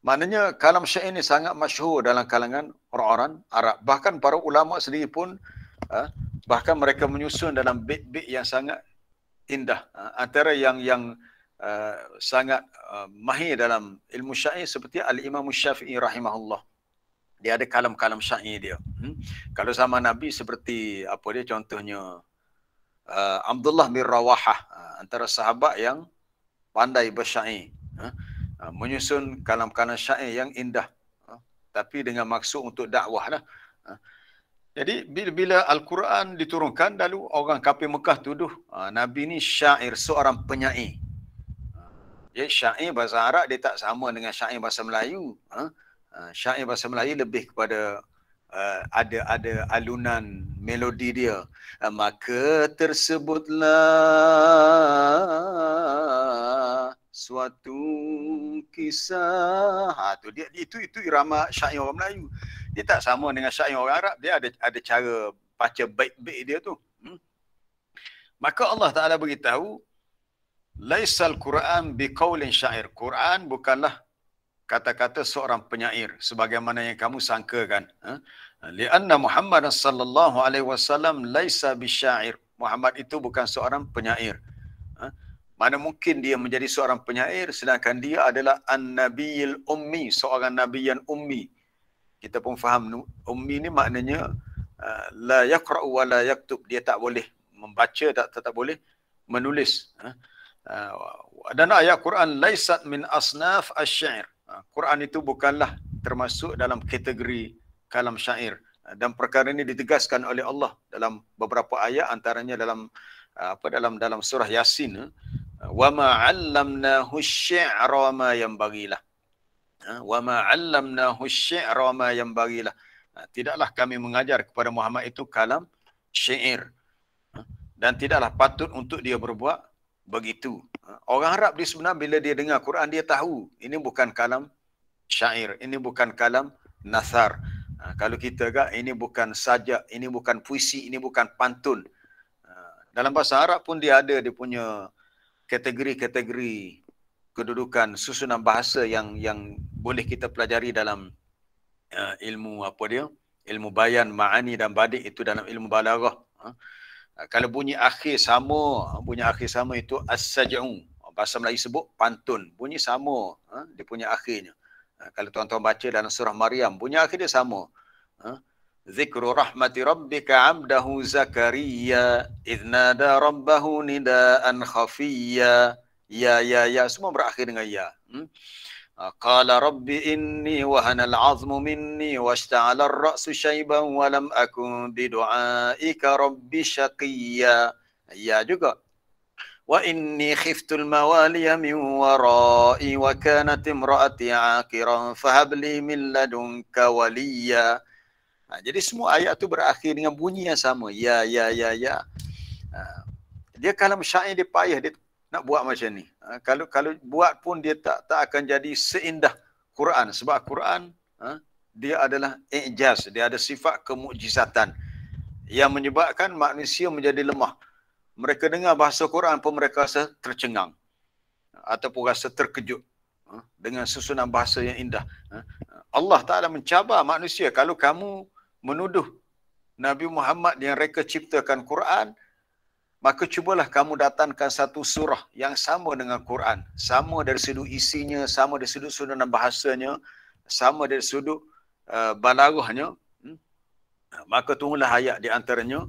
Maknanya kalam syair ini sangat masyhur dalam kalangan orang-orang Arab. Bahkan para ulama sendiri pun bahkan mereka menyusun dalam bait-bait yang sangat indah. Antara yang sangat mahir dalam ilmu syair seperti Al-Imam Syafi'i rahimahullah. Dia ada kalam-kalam syair dia. Kalau zaman Nabi seperti apa dia, contohnya Abdullah bin Rawahah, antara sahabat yang pandai bersyair, menyusun kalam-kalam syair yang indah, tapi dengan maksud untuk dakwah lah. Jadi bila Al-Quran diturunkan, lalu orang kafir Mekah tuduh Nabi ni syair, seorang penyair. Jadi syair bahasa Arab dia tak sama dengan syair bahasa Melayu. Syair bahasa Melayu lebih kepada ada alunan melodi dia. Maka tersebutlah suatu kisah. Itu irama syair orang Melayu. Dia tak sama dengan syair orang Arab. Dia ada cara baca bait-bait dia tu. Maka Allah Ta'ala beritahu, laisal Quran biqaulin syair. Quran bukanlah kata-kata seorang penyair sebagaimana yang kamu sangkakan. Lianna Muhammad sallallahu alaihi wasallam laisa bisyair. Muhammad itu bukan seorang penyair. Mana mungkin dia menjadi seorang penyair sedangkan dia adalah an-nabiyil ummi, seorang nabi yang ummi. Kita pun faham ummi ni maknanya la yaqra'u wa la yaktub. Dia tak boleh membaca, tak boleh menulis. Dan ayat Quran laisat min asnaf asy-syair. Quran itu bukanlah termasuk dalam kategori kalam syair, dan perkara ini ditegaskan oleh Allah dalam beberapa ayat, antaranya dalam surah Yasin, wa ma 'allamnahu asy-syi'ra ma yanbaghilah. Wa ma 'allamnahu asy-syi'ra ma yanbaghilah. Tidaklah kami mengajar kepada Muhammad itu kalam syair, dan tidaklah patut untuk dia berbuat begitu. Orang Arab dia sebenarnya bila dia dengar Quran, dia tahu ini bukan kalam syair, ini bukan kalam nasar. Kalau kita ini bukan sajak, ini bukan puisi, ini bukan pantun. Dalam bahasa Arab pun dia ada dia punya kategori-kategori kedudukan susunan bahasa yang boleh kita pelajari dalam ilmu ilmu bayan, ma'ani dan badik, itu dalam ilmu balaghah. Kalau bunyi akhir sama itu as-saj'u. Bahasa Melayu sebut pantun. Bunyi sama, dia punya akhirnya. Kalau tuan-tuan baca dalam surah Maryam, bunyi akhir dia sama. Zikru rahmati rabbika 'abdahu Zakaria idh nada rabbahu nidaan khafiyya. Ya, semua berakhir dengan ya. Qala rabbi inni wahana al-'azmu minni washta'ala ar-ra'su shayban wa lam akun bidu'aika rabbi syaqiyya. Ya juga. Wa inni khiftul mawaliya min wara'i wa kanat imra'ati 'aqiran fahab li min ladunka waliya. Jadi semua ayat tu berakhir dengan bunyi yang sama. Ya. Dia kalam syair dia payah dia nak buat macam ni. Kalau buat pun dia tak akan jadi seindah Quran, sebab Quran dia adalah i'jaz, dia ada sifat kemukjizatan yang menyebabkan manusia menjadi lemah. Mereka dengar bahasa Quran pun mereka rasa tercengang ataupun rasa terkejut dengan susunan bahasa yang indah. Allah Ta'ala mencabar manusia. Kalau kamu menuduh Nabi Muhammad yang reka ciptakan Quran, maka cubalah kamu datangkan satu surah yang sama dengan Quran. Sama dari sudut isinya, sama dari sudut susunan bahasanya, sama dari sudut balaghahnya. Maka tunggulah ayat di antaranya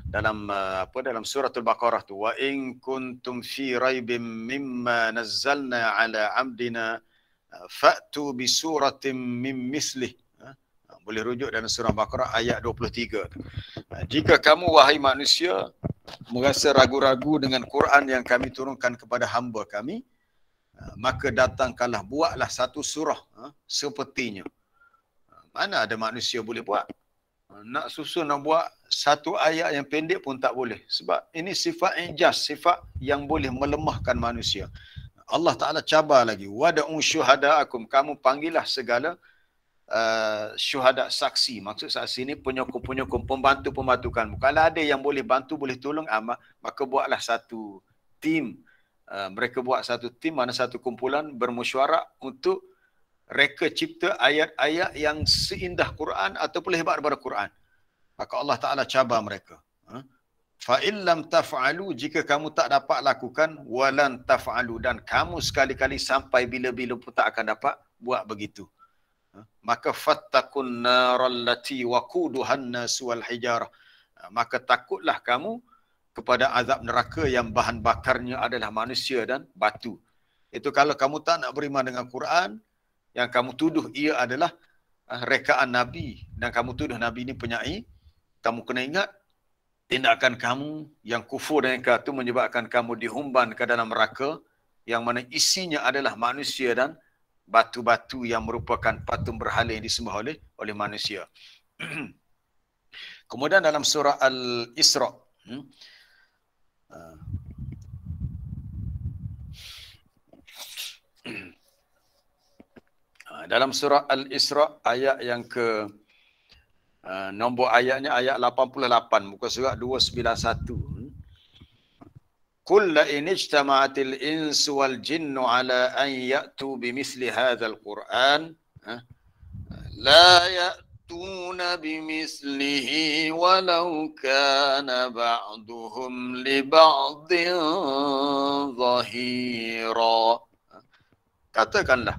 dalam dalam surah Al-Baqarah tu, wa in kuntum fi raibim mimma nazzalna ala abdina fa'tu bi suratin min mislih. Boleh rujuk dalam surah Al-Baqarah ayat 23 tu. Jika kamu wahai manusia merasa ragu-ragu dengan Quran yang kami turunkan kepada hamba kami, maka datangkanlah, buatlah satu surah sepertinya. Mana ada manusia boleh buat? Nak susun, nak buat satu ayat yang pendek pun tak boleh. Sebab ini sifat ijaz, sifat yang boleh melemahkan manusia. Allah Ta'ala cabar lagi. Wada'u syuhada'akum. Kamu panggillah segala syuhada, saksi. Maksud saksi ini penyokong-penyokong, pembantu-pembantu kamu. Kalau ada yang boleh bantu, boleh tolong, maka buatlah satu tim. Mereka buat satu tim, mana satu kumpulan bermesyuarat untuk reka cipta ayat-ayat yang seindah Quran ataupun hebat daripada Quran. Maka Allah Ta'ala cabar mereka. Fa'in lam taf'alu, jika kamu tak dapat lakukan, walan taf'alu, dan kamu sekali-kali sampai bila-bila pun tak akan dapat buat begitu. Maka fattakun narallati waquduhan nasu wal hijarah. Maka takutlah kamu kepada azab neraka yang bahan bakarnya adalah manusia dan batu. Itu kalau kamu tak nak beriman dengan Quran, yang kamu tuduh ia adalah rekaan Nabi, dan kamu tuduh Nabi ini penyair, kamu kena ingat, tindakan kamu yang kufur dan ingkar itu menyebabkan kamu dihumban ke dalam neraka yang mana isinya adalah manusia dan batu-batu yang merupakan patung berhala yang disembah oleh manusia. Kemudian dalam surah Al-Isra, dalam surah Al-Isra ayat yang ke nombor ayatnya ayat 88, muka surat 291. Qul la in ijtama'atil insu wal jinnu ala an ya'tu bimithli hadzal Qur'an la ya'tuna bimithlihi walau kana ba'duhum li ba'din zahira. Katakanlah,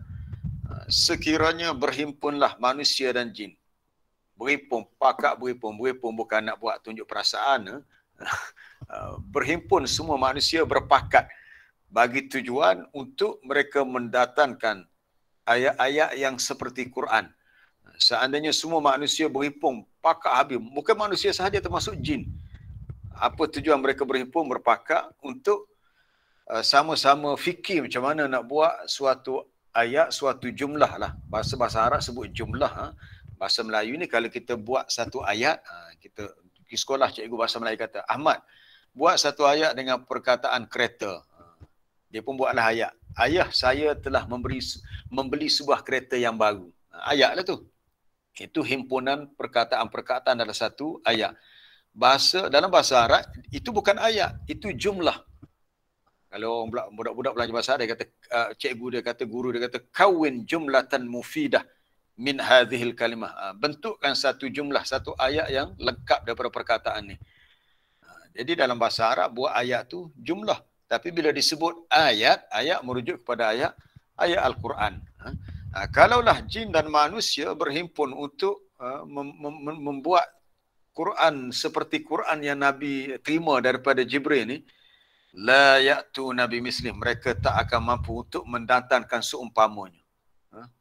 sekiranya berhimpunlah manusia dan jin. Berhimpun, pakak berhimpun bukan nak buat tunjuk perasaan. Berhimpun semua manusia berpakat bagi tujuan untuk mereka mendatangkan ayat-ayat yang seperti Quran. Seandainya semua manusia berhimpun, pakak habis. Bukan manusia sahaja, termasuk jin. Apa tujuan mereka berhimpun, berpakat untuk sama-sama fikir macam mana nak buat suatu ayat, suatu jumlah lah. Bahasa Arab sebut jumlah. Bahasa Melayu ni kalau kita buat satu ayat, kita pergi sekolah, cikgu bahasa Melayu kata, Ahmad, buat satu ayat dengan perkataan kereta. Dia pun buatlah ayat. Ayah, saya telah membeli sebuah kereta yang baru. Ayat lah tu. Itu himpunan perkataan-perkataan dalam satu ayat. Dalam bahasa Arab, itu bukan ayat, itu jumlah. Kalau budak-budak belajar bahasa Arab, dia kata, cikgu dia kata, guru dia kata, kawin jumlatan mufidah min hadhil kalimah. Bentukkan satu jumlah, satu ayat yang lengkap daripada perkataan ni. Jadi dalam bahasa Arab buat ayat tu jumlah. Tapi bila disebut ayat, ayat merujuk kepada ayat Al-Quran. Kalaulah jin dan manusia berhimpun untuk membuat Quran seperti Quran yang Nabi terima daripada Jibril ni, la ya'tu nabi mislih, mereka tak akan mampu untuk mendatangkan seumpamanya.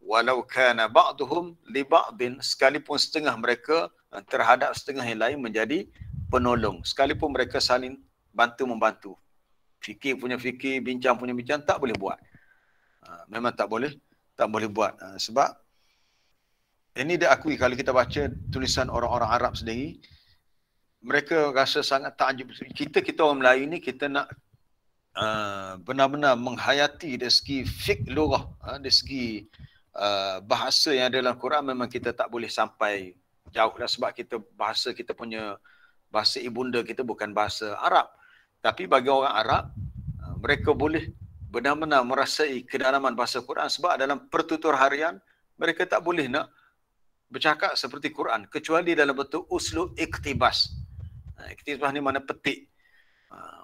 Walau kana ba'duhum li ba'din, sekalipun setengah mereka terhadap setengah yang lain menjadi penolong, sekalipun mereka saling bantu-membantu. Fikir punya fikir, bincang punya bincang, tak boleh buat. Memang tak boleh buat. Sebab ini dia akui, kalau kita baca tulisan orang-orang Arab sendiri, mereka rasa sangat takjub. Kita orang Melayu ni, kita nak benar-benar menghayati dari segi fiqh lughah, dari segi bahasa yang ada dalam Quran memang kita tak boleh sampai jauh lah, sebab kita punya bahasa ibunda kita bukan bahasa Arab. Tapi bagi orang Arab, mereka boleh benar-benar merasai kedalaman bahasa Quran, sebab dalam pertutur harian mereka tak boleh nak bercakap seperti Quran kecuali dalam bentuk uslub iktibas. Iktibas ni mana petik.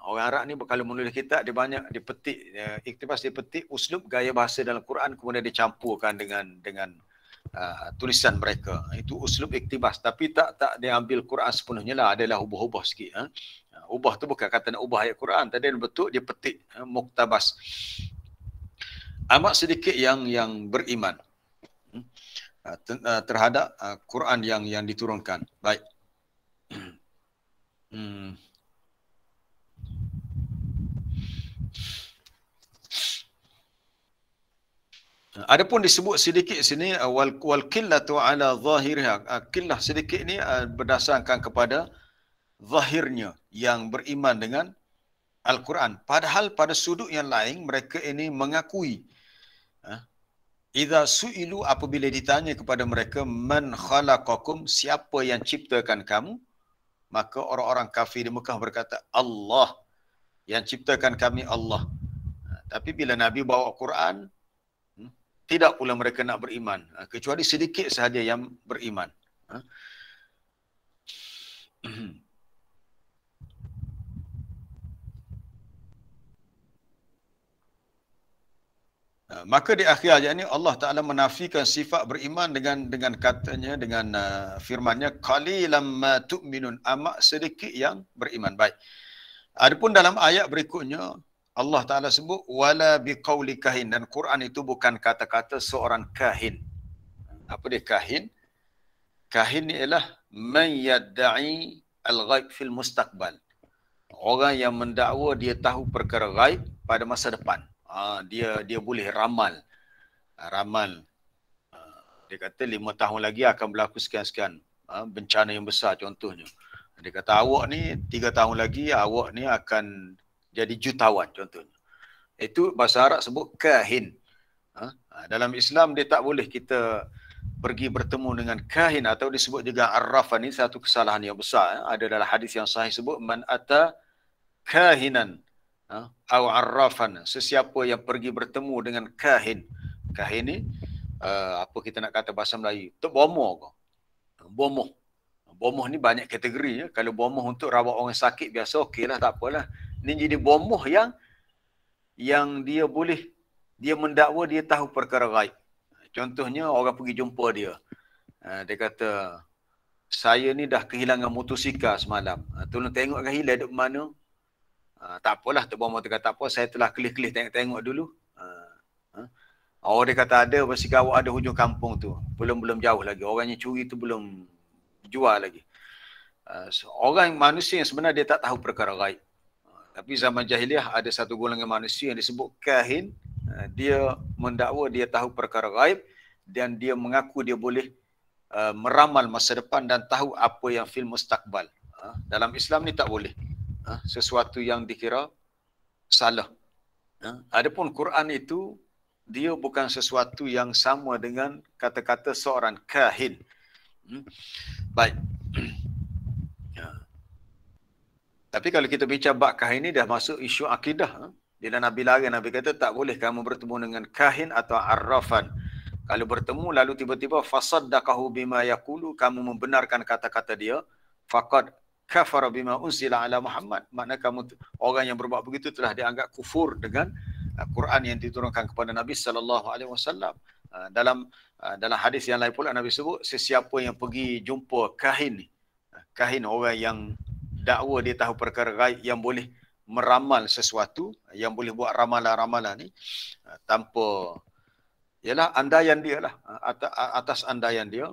Orang Arab ni kalau menulis kitab dia banyak dipetik, iktibas dia petik uslub gaya bahasa dalam Quran kemudian dicampurkan dengan tulisan mereka. Itu uslub iktibas, tapi tak diambil Quran sepenuhnya lah, adalah ubah-ubah sikit. Ubah tu bukan kata nak ubah ayat Quran, tadi bentuk dia petik, muktabas. Amat sedikit yang beriman terhadap Quran yang diturunkan. Baik. Adapun disebut sedikit sini wal qillatu ala zahiriha. Qillah sedikit ni berdasarkan kepada zahirnya yang beriman dengan Al-Quran. Padahal pada sudut yang lain mereka ini mengakui. Idza su'ilu, apabila ditanya kepada mereka, man khalaqakum, siapa yang ciptakan kamu? Maka orang-orang kafir di Mekah berkata, Allah. Yang ciptakan kami Allah. Tapi bila Nabi bawa Quran, tidak pula mereka nak beriman. Kecuali sedikit sahaja yang beriman. Maka di akhir ayat ini Allah Ta'ala menafikan sifat beriman dengan katanya, dengan firmannya, qalilan ma tu'minun, amat sedikit yang beriman. Baik. Adapun dalam ayat berikutnya Allah Ta'ala sebut wala biqauli kahin, dan Quran itu bukan kata-kata seorang kahin. Apa dia kahin? Kahin ni ialah man yadda'i al-ghaib fil mustaqbal. Orang yang mendakwa dia tahu perkara ghaib pada masa depan. Dia boleh ramal. Dia kata 5 tahun lagi akan berlaku sekian-sekian bencana yang besar contohnya. Dia kata awak ni 3 tahun lagi awak ni akan jadi jutawan contohnya. Itu bahasa Arab sebut kahin. Dalam Islam dia tak boleh kita pergi bertemu dengan kahin, atau disebut juga arrafan. Ini satu kesalahan yang besar. Ada dalam hadis yang sahih sebut man ata kahinan au arrafan, sesiapa yang pergi bertemu dengan kahin. Kahin ni apa kita nak kata bahasa Melayu, terbomoh ke? Bomoh ni banyak kategori ya. Kalau bomoh untuk rawat orang sakit biasa okeylah, tak apalah. Ni jadi bomoh yang dia boleh, dia mendakwa dia tahu perkara gaib. Contohnya orang pergi jumpa dia. Dia kata, saya ni dah kehilangan motosikal semalam. Tolong tengok kan hilang duduk mana. Tak apalah, Tok Bomoh kata tak apa, saya telah kelih-kelih tengok dulu. Dia kata ada, basikal awak ada hujung kampung tu. Belum jauh lagi. Orangnya curi tu belum jual lagi. Orang manusia yang sebenarnya dia tak tahu perkara gaib. Tapi zaman jahiliah ada satu golongan manusia yang disebut kahin. Dia mendakwa dia tahu perkara gaib dan dia mengaku dia boleh meramal masa depan dan tahu apa yang fil mustaqbal. Dalam Islam ni tak boleh. Sesuatu yang dikira salah. Adapun Quran itu dia bukan sesuatu yang sama dengan kata-kata seorang kahin. Baik. Tapi kalau kita bincang bab kahin ni dah masuk isu akidah. Bila Nabi larang, Nabi kata tak boleh kamu bertemu dengan kahin atau arrafan. Kalau bertemu lalu tiba-tiba fasaddaqahu bima yaqulu, kamu membenarkan kata-kata dia, faqad kafara bima unzila ala Muhammad. Makna kamu, orang yang berbuat begitu telah dianggap kufur dengan Quran yang diturunkan kepada Nabi sallallahu alaihi wasallam. Dalam hadis yang lain pula Nabi sebut sesiapa yang pergi jumpa kahin, orang yang dakwa dia tahu perkara gaib, yang boleh meramal sesuatu, yang boleh buat ramalan-ramalan ni tanpa, ialah andaian dia lah, atas andaian dia.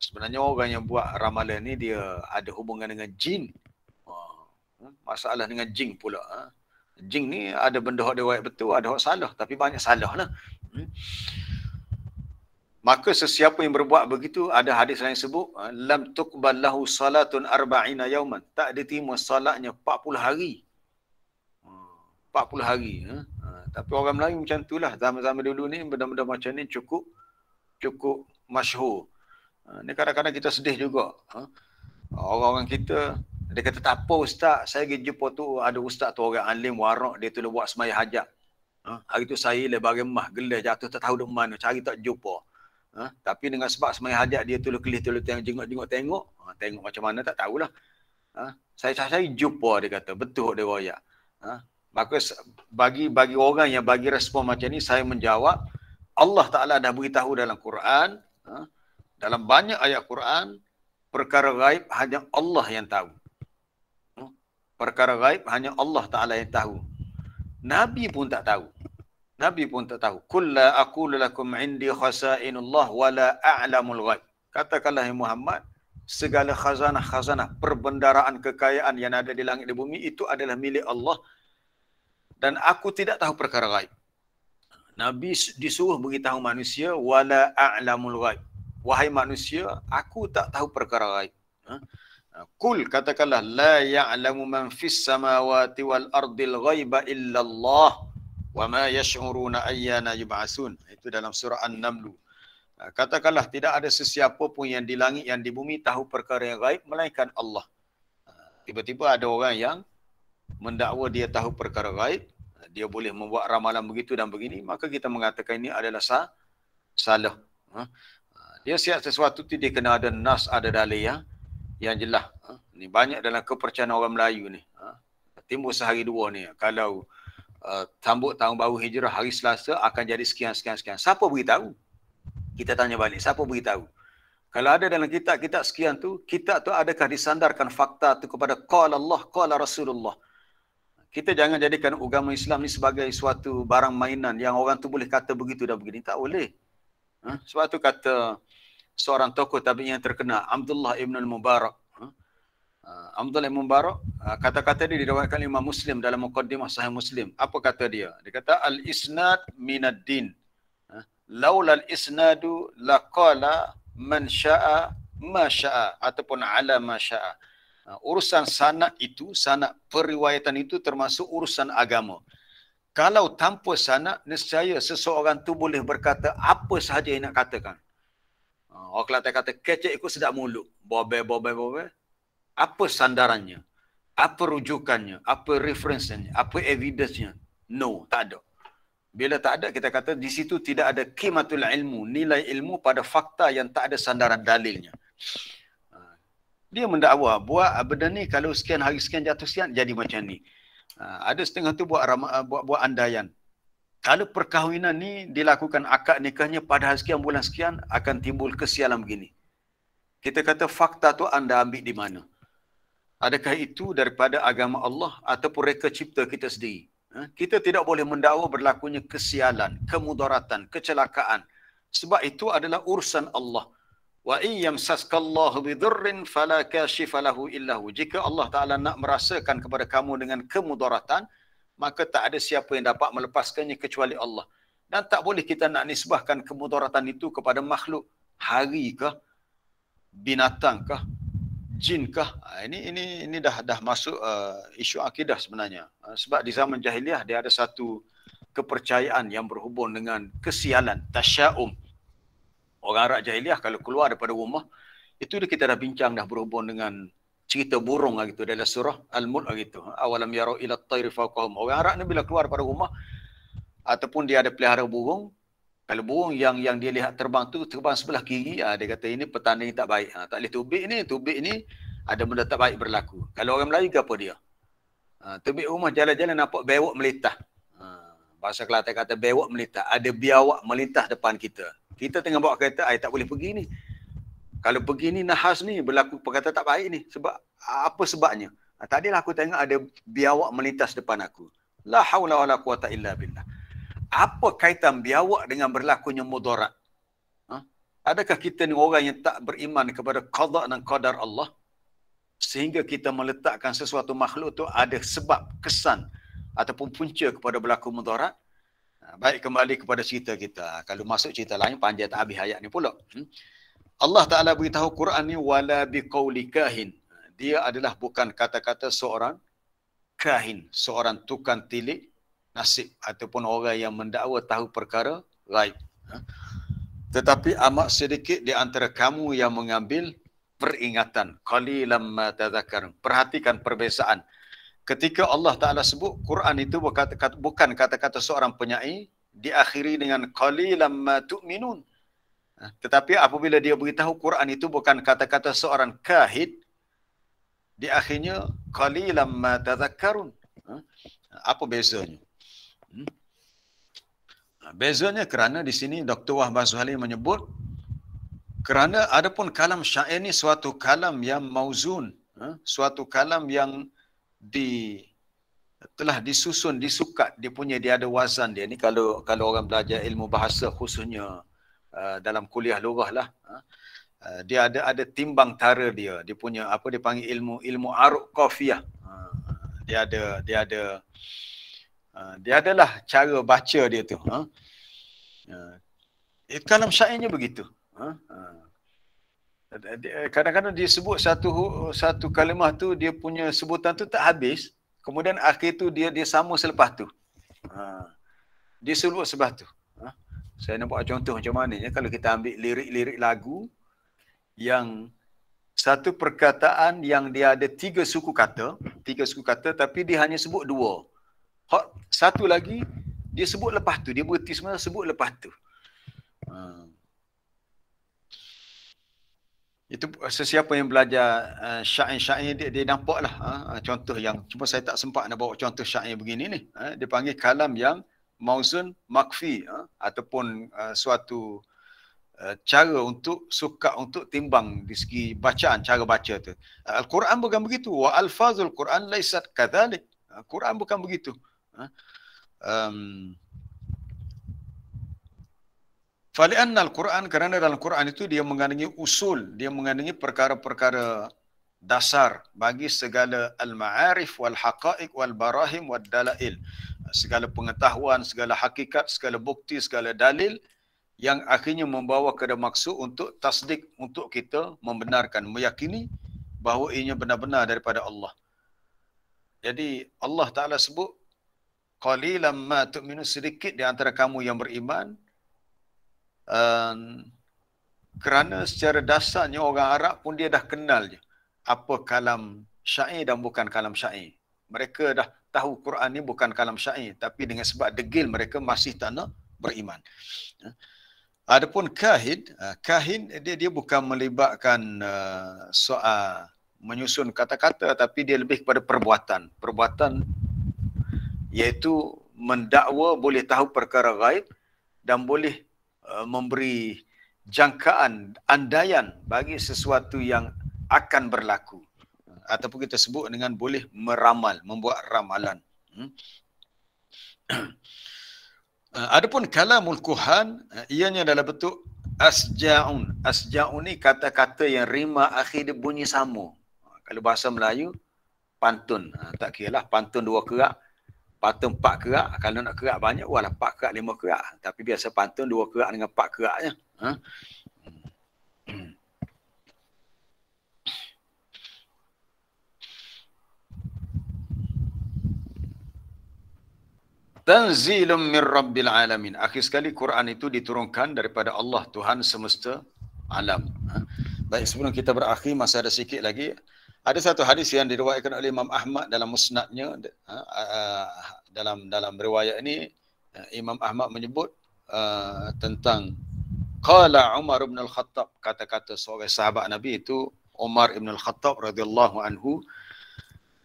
Sebenarnya orang yang buat ramalan ni dia ada hubungan dengan jin. Masalah dengan jin pula. Jin ni ada benda hak dia buat betul, ada hak salah, tapi banyak salah lah. Maka sesiapa yang berbuat begitu, ada hadis lain sebut lam tuqbal lahu salatun arba'ina yauman, tak diterima salatnya 40 hari. 40 hari. Tapi orang Melayu macam itulah. Zaman-zaman dulu ni benda-benda macam ni cukup cukup masyhur. Ni kadang-kadang kita sedih juga. Orang-orang kita, dia kata tak apa ustaz, saya pergi jumpa tu ada ustaz tu orang alim warak, dia tu buat sembahyang hajat. Hari tu saya lebar remah, gelar jatuh tak tahu duk mana, cari tak jumpa. Tapi dengan sebab sembahyang hajat dia tu kelih tengok, tengok macam mana tak tahulah. Saya jumpa dia kata, betul dia royak. Maka bagi orang yang bagi respon macam ni, saya menjawab, Allah Ta'ala dah beritahu dalam Quran, dalam banyak ayat Quran, perkara gaib hanya Allah yang tahu. Perkara gaib hanya Allah Ta'ala yang tahu. Nabi pun tak tahu. Qul la aqulu lakum indi khasainullah wa la a'lamul ghaib. Katakanlah ya Muhammad, segala khazanah perbendaraan kekayaan yang ada di langit dan bumi itu adalah milik Allah dan aku tidak tahu perkara gaib. Nabi disuruh beritahu manusia wala a'lamul ghaib. Wahai manusia, aku tak tahu perkara gaib. Qul, katakanlah, la ya'lamu man fis samawati wal ardil ghaiba illa Allah wa ma yash'uruna ayyana yub'atsun. Itu dalam surah An-Naml. Katakanlah, tidak ada sesiapa pun yang di langit yang di bumi tahu perkara yang gaib melainkan Allah. Tiba-tiba ada orang yang mendakwa dia tahu perkara gaib, dia boleh membuat ramalan begitu dan begini, maka kita mengatakan ini adalah salah. Dia siap sesuatu tu dia kena ada nas, ada dalil yang jelas. Ni banyak dalam kepercayaan orang Melayu ni. Timbul sehari dua ni. Kalau sambut tahun baru hijrah hari Selasa akan jadi sekian. Siapa beritahu? Kita tanya balik, siapa beritahu? Kalau ada dalam kitab sekian tu, kitab tu adakah disandarkan fakta tu kepada qala Allah, qala Rasulullah? Kita jangan jadikan agama Islam ni sebagai suatu barang mainan yang orang tu boleh kata begitu dan begini. Tak boleh. Sebab tu kata seorang tokoh tabi'in yang terkenal, Abdullah ibn al-Mubarak. Abdullah ibn Mubarak, kata-kata dia diriwayatkan Imam Muslim dalam Muqaddimah Sahih Muslim. Apa kata dia? Dia kata al-isnad minad din. Laula al-isnadu laqala man syaa ma syaa ataupun ala ma syaa. Urusan sanad itu, sanad periwayatan itu termasuk urusan agama. Kalau tanpa sanad, nescaya seseorang tu boleh berkata apa sahaja yang nak katakan. Orang Kelantan kata, kecek ikut sedap mulut. Bobe. Apa sandarannya? Apa rujukannya? Apa referensinya? Apa evidence-nya? No, tak ada. Bila tak ada, kita kata di situ tidak ada qimatul ilmu, nilai ilmu pada fakta yang tak ada sandaran dalilnya. Dia mendakwa, buat benda ni kalau sekian hari sekian jatuh sekian, jadi macam ni. Ada setengah tu buat andaian. Kalau perkahwinan ni dilakukan akad nikahnya pada hari sekian bulan sekian, akan timbul kesialan begini. Kita kata fakta tu anda ambil di mana? Adakah itu daripada agama Allah ataupun reka cipta kita sendiri? Kita tidak boleh mendakwa berlakunya kesialan, kemudaratan, kecelakaan. Sebab itu adalah urusan Allah. Wa iyyamsaskallahu bidurrin fala kashifa lahu illahu. Jika Allah Ta'ala nak merasakan kepada kamu dengan kemudaratan, maka tak ada siapa yang dapat melepaskannya kecuali Allah. Dan tak boleh kita nak nisbahkan kemudaratan itu kepada makhluk. Hari kah? Binatang kah? Jin kah? Ini dah masuk isu akidah sebenarnya. Sebab di zaman jahiliah dia ada satu kepercayaan yang berhubung dengan kesialan, tasya'um. Orang Arab jahiliah kalau keluar daripada rumah, itu kita dah bincang dah berhubung dengan cerita burung gitu dalam surah Al-Mulk gitu. Awalam yarau ila at-tayri fawqahum. Orang Arab ni bila keluar daripada rumah ataupun dia ada pelihara burung, kalau burung yang dia lihat terbang tu terbang sebelah kiri, dia kata ini petanda yang tak baik. Tak boleh tubik ni ada benda tak baik berlaku. Kalau orang Melayu apa dia? Tubik rumah jalan-jalan nampak bewak melintah. Bahasa Kelantan kata bewak melintah, ada biawak melintah depan kita. Kita tengah bawa kereta, tak boleh pergi ni. Kalau pergi ni nahas ni berlaku perkata tak baik ni. Sebab apa sebabnya? Tadilah aku tengok ada biawak melintas depan aku. La haula wala quwata illa billah. Apa kaitan biawak dengan berlakunya mudarat? Adakah kita ni orang yang tak beriman kepada qada dan qadar Allah? Sehingga kita meletakkan sesuatu makhluk tu ada sebab, kesan ataupun punca kepada berlaku mudarat? Baik, kembali kepada cerita kita. Kalau masuk cerita lain panjang tak habis ayat ni pula. Allah Ta'ala beritahu Quran ni wala biqauli kahin. Dia adalah bukan kata-kata seorang kahin, seorang tukang tilik nasib ataupun orang yang mendakwa tahu perkara gaib. Tetapi amat sedikit di antara kamu yang mengambil peringatan. Qalilan ma tadhakkarun. Perhatikan perbezaan. Ketika Allah Ta'ala sebut Quran itu bukan kata-kata seorang penyair, diakhiri dengan qalilan ma tu'minun. Tetapi apabila dia beritahu Quran itu bukan kata-kata seorang kahin, diakhirnya qalilan ma tadhakkarun. Apa bezanya? Bezanya kerana di sini Dr. Wahbah Zuhali menyebut kerana adapun kalam syair ni suatu kalam yang mauzun, suatu kalam yang telah disusun, disukat, dia ada wazan dia. Ni kalau orang belajar ilmu bahasa khususnya dalam kuliah lughah lah, dia ada timbang tara dia. Dia punya apa dia panggil ilmu aruk qafiyah. Dia adalah cara baca dia tu. Kalam syairnya begitu. Kadang-kadang dia sebut satu kalimah tu, dia punya sebutan tu tak habis, kemudian akhir tu dia sama selepas tu. Dia sebut sebab tu. Saya nak buat contoh macam mana ya, kalau kita ambil lirik-lirik lagu yang satu perkataan yang dia ada tiga suku kata, tapi dia hanya sebut dua. Satu lagi dia sebut lepas tu, dia berhenti sebenarnya sebut lepas tu. Itu sesiapa yang belajar syair dia nampaklah contoh yang, cuma saya tak sempat nak bawa contoh syair begini ni. Dia panggil kalam yang mauzun makfi, ataupun suatu cara untuk suka untuk timbang di segi bacaan, cara baca tu. Al-Quran bukan begitu. Wa alfazul Quran laisat kadzalik. Quran bukan begitu. Fali'anna al-Quran, kerana dalam Quran itu dia mengandungi usul, dia mengandungi perkara-perkara dasar bagi segala al-ma'arif wal haqa'iq wal barahim wal dalail. Segala pengetahuan, segala hakikat, segala bukti, segala dalil yang akhirnya membawa kepada maksud untuk tasdik, untuk kita membenarkan, meyakini bahawa ianya benar-benar daripada Allah. Jadi Allah Ta'ala sebut qalilan ma tu'minu, sedikit di antara kamu yang beriman. Kerana secara dasarnya orang Arab pun dia dah kenal je apa kalam syair dan bukan kalam syair. Mereka dah tahu Quran ni bukan kalam syair, tapi dengan sebab degil mereka masih tak nak beriman. Adapun kahin dia bukan melibatkan soal menyusun kata-kata, tapi dia lebih kepada perbuatan iaitu mendakwa boleh tahu perkara gaib dan boleh memberi jangkaan, andaian bagi sesuatu yang akan berlaku, ataupun kita sebut dengan boleh meramal, membuat ramalan. Adapun kalamul kuhan, ianya dalam bentuk asja'un. Asja'un ni kata-kata yang rima akhir dia bunyi sama. Kalau bahasa Melayu, pantun. Tak kira lah, pantun 2 kerak, pantun 4 kerak. Kalau nak kerak banyak, walah 4 kerak, 5 kerak. Tapi biasa pantun 2 kerak dengan 4 kerak je. Tanzilum min Rabbil Alamin. Akhir sekali Quran itu diturunkan daripada Allah, Tuhan semesta alam. Baik, sebelum kita berakhir, masih ada sikit lagi. Ada satu hadis yang diriwayatkan oleh Imam Ahmad dalam musnadnya. Dalam riwayat ini, Imam Ahmad menyebut tentang qala Umar ibn al-Khattab, kata-kata seorang sahabat Nabi itu Umar ibn al-Khattab radhiyallahu anhu.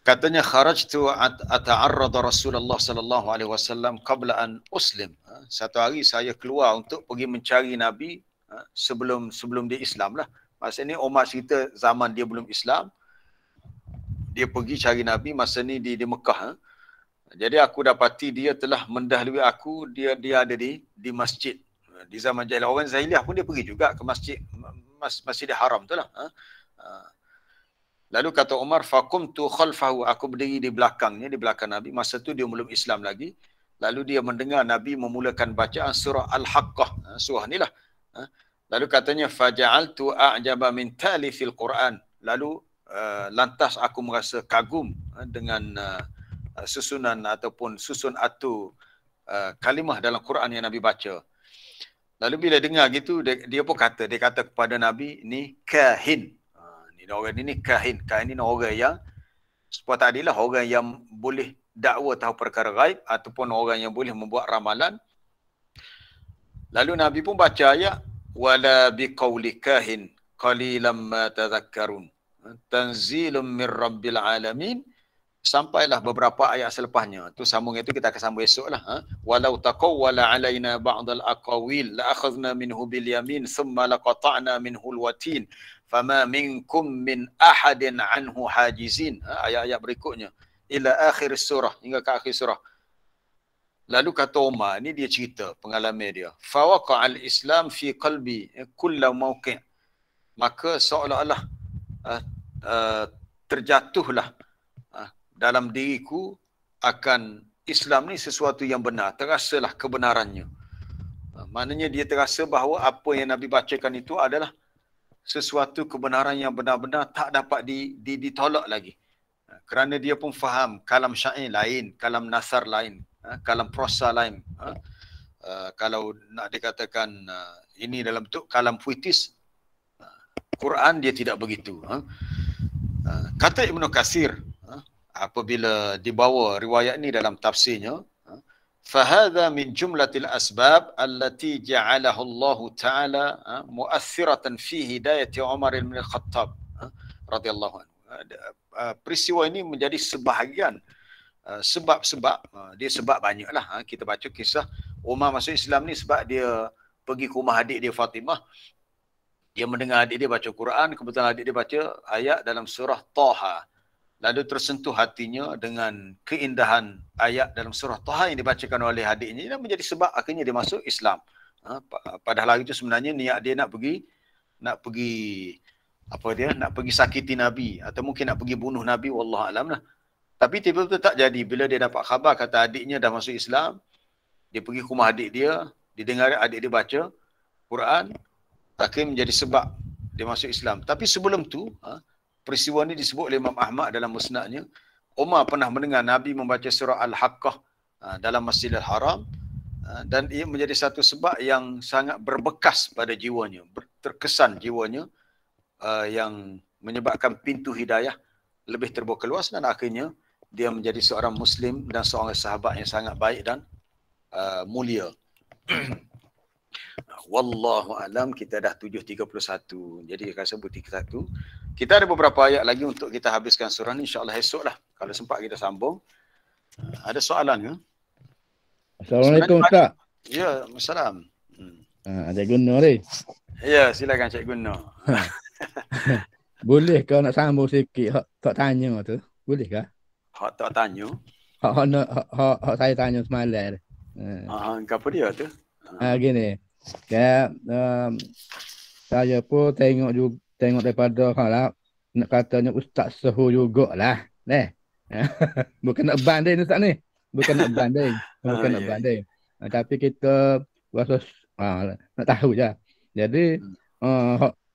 Katanya, kharajtu ata'arrada Rasulullah sallallahu alaihi wasallam qabla an uslim. Satu hari saya keluar untuk pergi mencari Nabi sebelum dia Islam lah. Maksudnya Umar cerita zaman dia belum Islam. Dia pergi cari Nabi masa ni di Mekah. Jadi aku dapati dia telah mendahului aku, dia ada di masjid. Di zaman jahiliah, orang jahiliah pun dia pergi juga ke Masjidil Haram tu lah. Lalu kata Umar, faqumtu khalfahu, aku berdiri di belakangnya, di belakang Nabi. Masa tu dia belum Islam lagi. Lalu dia mendengar Nabi memulakan bacaan surah Al-Haqqah, surah ni lah. Lalu katanya, faja'altu a'jaba min talifil Quran. Lalu lantas aku merasa kagum dengan susunan ataupun susun atu kalimah dalam Quran yang Nabi baca. Lalu bila dengar gitu, dia pun kata, dia kata kepada Nabi, ni kahin. Ni orang ni kahin. Kahin ni orang yang, sebab tak adilah orang yang boleh dakwa tahu perkara gaib, ataupun orang yang boleh membuat ramalan. Lalu Nabi pun baca ayat, wala biqauli kahin qalilan ma tadhakkarun. Tanzilun min rabbil alamin. Sampailah beberapa ayat selepasnya. Tu sambung itu kita akan sambung esoklah. Walau taqawwala alaina ba'dal aqawil la akhadna minhu bil yamin thumma laqata'na minhu al watin fama minkum min ahadin anhu hajizin. Ayat-ayat berikutnya ila akhir surah, hingga ke akhir surah. Lalu kata Umar, ni dia cerita pengalaman dia. Fawaqa'al Islam fi qalbi kullu mawqi'. Maka seolah-olah terjatuhlah dalam diriku akan Islam ni sesuatu yang benar. Terasalah kebenarannya. Maknanya dia terasa bahawa apa yang Nabi bacakan itu adalah sesuatu kebenaran yang benar-benar tak dapat ditolak lagi. Kerana dia pun faham kalam syair lain, kalam nasar lain, kalam prosa lain. Kalau nak dikatakan ini dalam bentuk kalam puitis, Quran dia tidak begitu. Kata Ibnu Katsir, apabila dibawa riwayat ini dalam tafsirnya, fahadha min jumlatil asbab allati ja'alaha Allah Ta'ala mu'athiratan fi hidayati Umar bin Khattab radhiyallahu anhu. Peristiwa ini menjadi sebahagian sebab-sebab, dia sebab banyaklah. Kita baca kisah Umar masuk Islam ni sebab dia pergi ke rumah adik dia Fatimah. Dia mendengar adik dia baca Quran, kebetulan adik dia baca ayat dalam surah Taha. Lalu tersentuh hatinya dengan keindahan ayat dalam surah Taha yang dibacakan oleh adiknya, dan menjadi sebab akhirnya dia masuk Islam. Padahal hari itu sebenarnya niat dia nak pergi sakiti Nabi, atau mungkin nak pergi bunuh Nabi, wallahu alam lah. Tapi tiba-tiba tak jadi. Bila dia dapat khabar kata adiknya dah masuk Islam, dia pergi ke rumah adik dia, didengar adik dia baca Quran, akhirnya menjadi sebab dia masuk Islam. Tapi sebelum tu, peristiwa ini disebut oleh Imam Ahmad dalam musnadnya. Umar pernah mendengar Nabi membaca surah Al-Haqqah dalam Masjidil Haram, dan ia menjadi satu sebab yang sangat berbekas pada jiwanya, terkesan jiwanya, yang menyebabkan pintu hidayah lebih terbuka luas, dan akhirnya dia menjadi seorang Muslim dan seorang sahabat yang sangat baik dan mulia. Wallahu alam. Kita dah 7.31. Jadi rasa buti satu. Kita ada beberapa ayat lagi untuk kita habiskan surah ni, insya-Allah esok lah. Kalau sempat kita sambung. Ada soalan ke? Assalamualaikum Ustaz. Ya, assalam. Ada guna ni. Ya, silakan Cik Guna. Boleh kau nak sambung sikit tak tanya tu? Boleh ke? Hak tak tanya. Hak saya tanya semalam. Apa dia tu? Gini. Ya, saya pun tengok daripada halap nak katanya Ustaz Suhu jugalah. Bukan nak banding Ustaz ni. Bukan nak banding. Tapi kita rasa nak tahu je. Jadi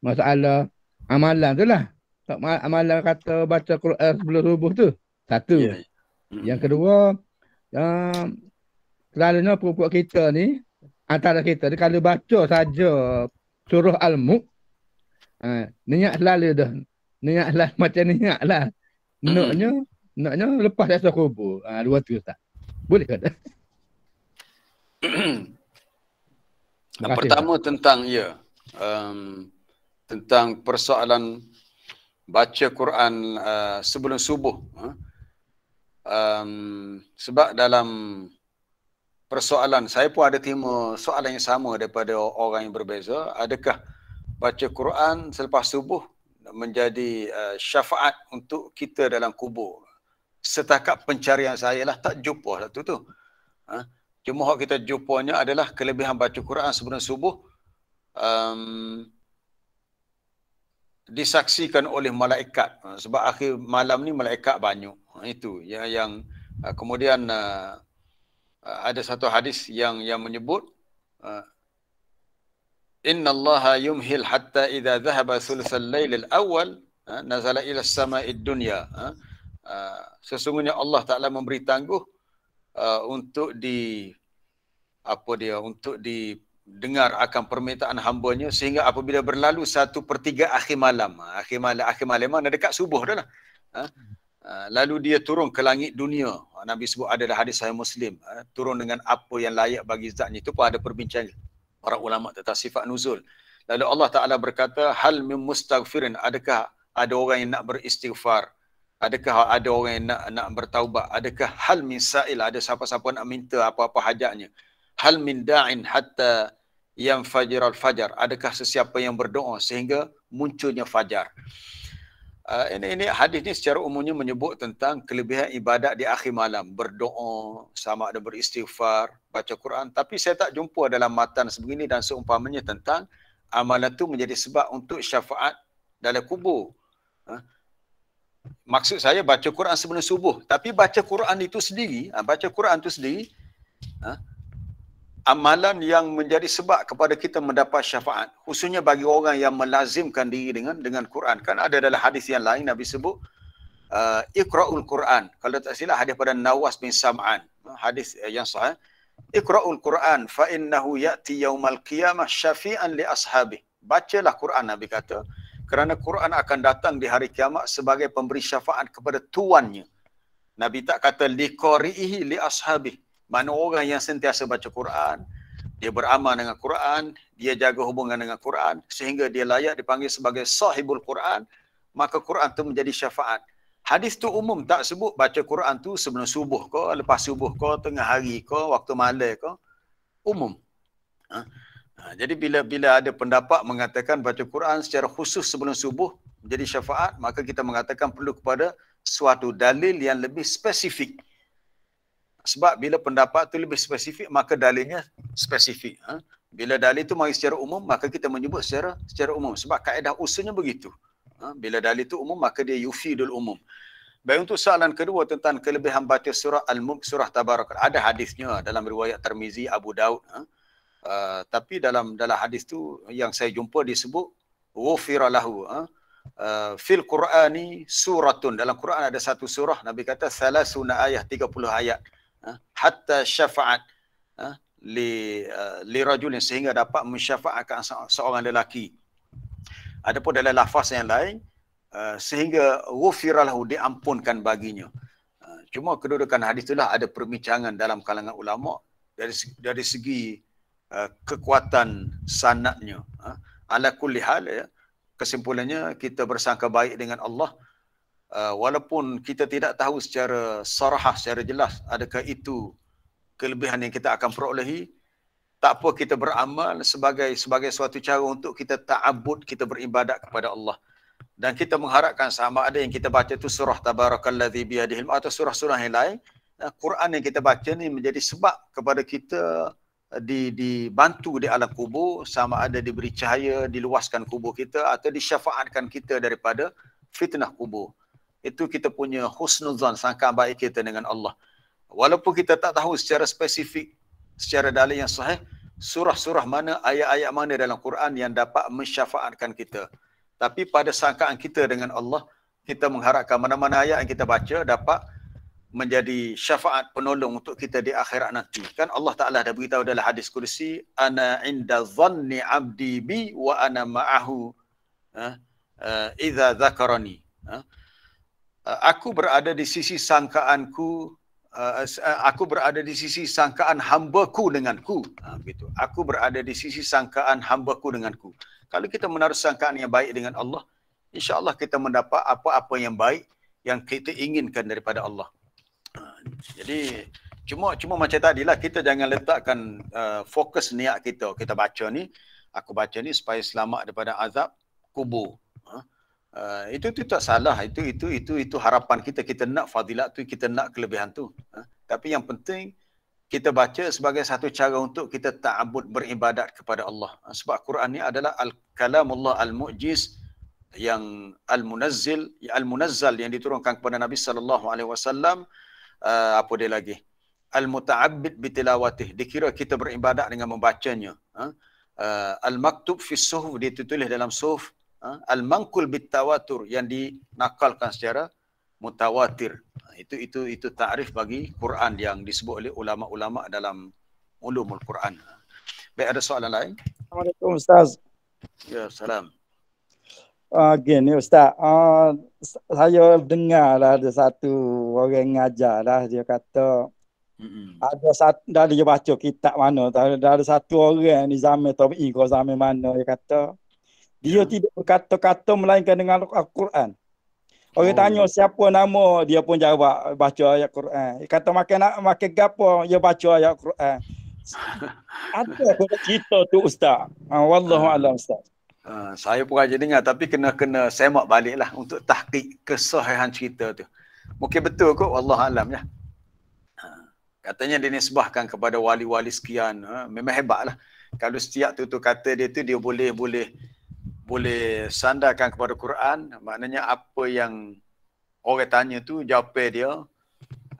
masalah amalan tu lah. Amalan kata baca Quran sebelum subuh tu. Satu. Yang kedua, selalunya puak kita ni, antara kita ni kalau baca saja surah Al-Mulk, niat selalu dah. Niat lah macam niat lah. Naknya lepas dah surah kubur. Dua tu Ustaz. Boleh ke? Yang pertama tentang tentang persoalan baca Quran sebelum subuh. Sebab dalam persoalan, saya pun ada terima soalan yang sama daripada orang yang berbeza. Adakah baca Quran selepas subuh menjadi syafaat untuk kita dalam kubur? Setakat pencarian saya lah, tak jumpa satu tu. Cuma hak kita jumpanya adalah kelebihan baca Quran sebelum subuh disaksikan oleh malaikat. Sebab akhir malam ni malaikat banyak. Itu yang kemudian ada satu hadis yang menyebut innallaha yumhil hatta idza dhahaba thulutsal lailil awal nazala ila as-sama'id dunya. Sesungguhnya Allah Taala memberi tangguh untuk dengar akan permintaan hamba-Nya sehingga apabila berlalu 1/3 akhir malam. Akhir malam mana dekat subuh dah lah. Lalu dia turun ke langit dunia. Nabi sebut adalah hadis Sahih Muslim. Turun dengan apa yang layak bagi zatnya. Itu pun ada perbincangan para ulama tentang sifat nuzul. Lalu Allah Ta'ala berkata, hal min mustaghfirin, adakah ada orang yang nak beristighfar? Adakah ada orang yang nak bertaubat? Adakah hal min sa'il, ada siapa-siapa nak minta apa-apa hajatnya? Hal min da'in hatta yang fajiral fajar, adakah sesiapa yang berdoa sehingga munculnya fajar? Ini hadis ni secara umumnya menyebut tentang kelebihan ibadat di akhir malam, berdoa, sama ada beristighfar, baca Quran. Tapi saya tak jumpa dalam matan sebegini dan seumpamanya tentang amalan itu menjadi sebab untuk syafaat dalam kubur. Maksud saya baca Quran sebelum subuh. Tapi baca Quran itu sendiri, amalan yang menjadi sebab kepada kita mendapat syafaat. Khususnya bagi orang yang melazimkan diri dengan Quran. Kan ada dalam hadis yang lain Nabi sebut, Iqra'ul Quran. Kalau tak silap hadis pada Nawas bin Sam'an. Hadis yang sahih. Iqra'ul Quran fa innahu ya'ti yaumal qiyamah syafi'an li ashabi. Bacalah Quran, Nabi kata. Kerana Quran akan datang di hari kiamat sebagai pemberi syafaat kepada tuannya. Nabi tak kata liqari'ihi li ashabi. Mana orang yang sentiasa baca Quran, dia beramal dengan Quran, dia jaga hubungan dengan Quran, sehingga dia layak dipanggil sebagai sahibul Quran, maka Quran tu menjadi syafaat. Hadis tu umum, tak sebut baca Quran tu sebelum subuh ke, lepas subuh ke, tengah hari ke, waktu malam ke. Umum. Jadi bila ada pendapat mengatakan baca Quran secara khusus sebelum subuh menjadi syafaat, maka kita mengatakan perlu kepada suatu dalil yang lebih spesifik. Sebab bila pendapat itu lebih spesifik, maka dalilnya spesifik. Bila dalil itu mari secara umum, maka kita menyebut secara umum. Sebab kaedah usulnya begitu. Bila dalil itu umum, maka dia yufidul umum. Baik, untuk soalan kedua tentang kelebihan baca surah Al-Mulk, surah Tabarak. Ada hadisnya dalam riwayat Tirmizi, Abu Daud. Tapi dalam hadis tu yang saya jumpa disebut ghufira lahu fil Qur'ani suratun. Dalam Quran ada satu surah, Nabi kata salasuna ayat, 30 ayat. Hatta syafa'at li rajulin, sehingga dapat mensyafaatkan seorang lelaki. Adapun dalam lafaz yang lain, sehingga ghufira lahu, diampunkan baginya. Cuma kedudukan hadis itulah ada perbincangan dalam kalangan ulama dari segi kekuatan sanadnya. Ala kulli hal, ya, kesimpulannya kita bersangka baik dengan Allah, walaupun kita tidak tahu secara sarahah, secara jelas adakah itu kelebihan yang kita akan perolehi. Tak apa, kita beramal sebagai suatu cara untuk kita ta'abbud, kita beribadat kepada Allah. Dan kita mengharapkan sama ada yang kita baca itu surah Tabarakalladzi biyadihil mulk atau surah-surah yang lain, Quran yang kita baca ni menjadi sebab kepada kita dibantu di alam kubur, sama ada diberi cahaya, diluaskan kubur kita, atau disyafaatkan kita daripada fitnah kubur. Itu kita punya husnuzan, sangkaan baik kita dengan Allah. Walaupun kita tak tahu secara spesifik, secara dalil yang sahih, surah-surah mana, ayat-ayat mana dalam Quran yang dapat mensyafaatkan kita. Tapi pada sangkaan kita dengan Allah, kita mengharapkan mana-mana ayat yang kita baca dapat menjadi syafaat penolong untuk kita di akhirat nanti. Kan Allah Ta'ala dah beritahu dalam hadis kursi, ana inda dhanni abdi bi wa ana ma'ahu idza dzakarani. Aku berada di sisi sangkaanku, aku berada di sisi sangkaan hambaku denganku. Begitu. Aku berada di sisi sangkaan hambaku denganku. Kalau kita menaruh sangkaan yang baik dengan Allah, insya-Allah kita mendapat apa-apa yang baik yang kita inginkan daripada Allah. Jadi cuma macam tadilah, kita jangan letakkan fokus niat kita. Kita baca ni, aku baca ni supaya selamat daripada azab kubur. Itu tak salah. Itu harapan kita. Kita nak fadilat tu, kita nak kelebihan tu. Tapi yang penting kita baca sebagai satu cara untuk kita ta'abbud, beribadat kepada Allah. Sebab Quran ni adalah al-kalamullah al-mu'jiz, yang al-munazzal yang diturunkan kepada Nabi sallallahu alaihi wasallam. Apa dia lagi? Al-muta'abbid bitilawatih, dikira kita beribadat dengan membacanya. Al-maktub fi suhuf, ditulis dalam suhuf. Al-manqul bitawatur, yang dinakalkan secara mutawatir. Itu ta'rif bagi Quran yang disebut oleh ulama-ulama dalam ulumul Quran. Baik, ada soalan lain? Assalamualaikum Ustaz. Ya, salam. Gini Ustaz, saya dengar lah ada satu orang ngajar lah, dia kata ada satu, dah dia baca kitab mana, ada satu orang ni zaman tabi'i ke zaman mana, dia kata dia tidak berkata-kata melainkan dengan Al-Quran. Orang tanya siapa nama, dia pun jawab baca ayat Quran. Dia kata makan gapo, dia baca ayat Quran. Ada kena cerita tu Ustaz. Wallahu a'lam Ustaz. Saya pun aja dengar, tapi kena semak balik lah untuk tahqiq kesahihan cerita tu. Mungkin betul kot, wallahu alam ya. Katanya dia nisbahkan kepada wali-wali sekian. Memang hebat lah. Kalau setiap tu kata dia tu, dia boleh sandarkan kepada Quran. Maknanya apa yang orang tanya tu, jawapan dia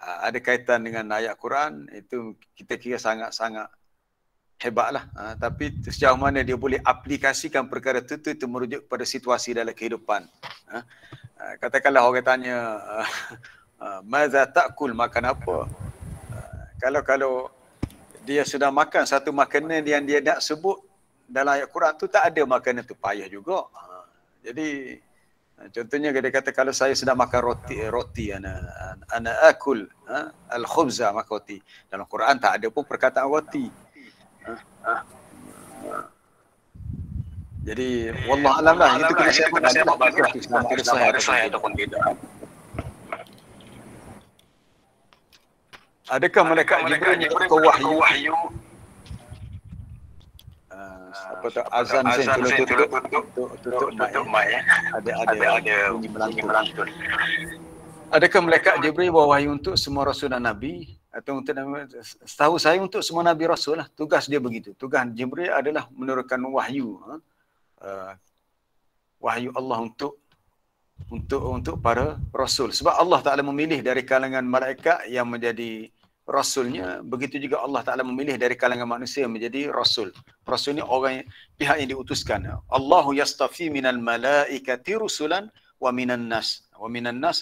ada kaitan dengan ayat Quran. Itu kita kira sangat-sangat hebat lah. Tapi sejauh mana dia boleh aplikasikan perkara itu merujuk kepada situasi dalam kehidupan. Katakanlah orang tanya, maza ta'kul, makan apa? Kalau dia sudah makan satu makanan yang dia nak sebut dalam ayat Quran tu, tak ada makanan tu, payah juga. Jadi contohnya dia kata kalau saya sedang makan roti ana akul al-khubza, makan roti. Dalam Quran tak ada pun perkataan roti. Jadi wallah alam lah, itu kena semak balik sama ada sahih ataupun tidak. Adakah malaikat Jibril ke wahyu? Apa tu azan tutup mic ya. Ada bunyi melantun. Adakah malaikat Jibril bawa wahyu untuk semua rasul dan nabi atau untuk setahu saya untuk semua nabi rasul lah. Tugas dia begitu. Tugas Jibril adalah menurunkan wahyu. Wahyu Allah untuk para rasul. Sebab Allah Taala memilih dari kalangan malaikat yang menjadi rasulnya, begitu juga Allah Taala memilih dari kalangan manusia menjadi rasul. Rasul ni orang pihak yang diutuskan. Allahu yastafi minal malaikati rusulan wa minan nas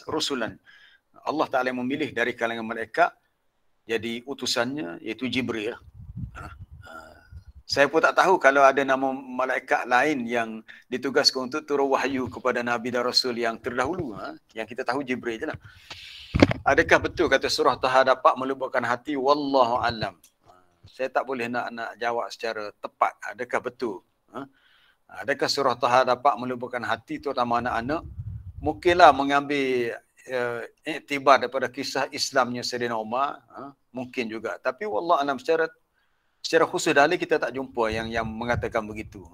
rusulan. Allah Taala memilih dari kalangan malaikat jadi utusannya iaitu Jibril. Saya pun tak tahu kalau ada nama malaikat lain yang ditugaskan untuk turun wahyu kepada nabi dan rasul yang terdahulu. Yang kita tahu Jibril je lah. Adakah betul kata surah Taha dapat melubukkan hati? Wallahu alam. Saya tak boleh nak jawab secara tepat. Adakah betul? Adakah surah Taha dapat melubukkan hati terutama anak-anak? Mungkinlah mengambil iktibar daripada kisah Islamnya Sayyidina Umar. Mungkin juga. Tapi wallahu alam secara khusus dalil kita tak jumpa yang mengatakan begitu.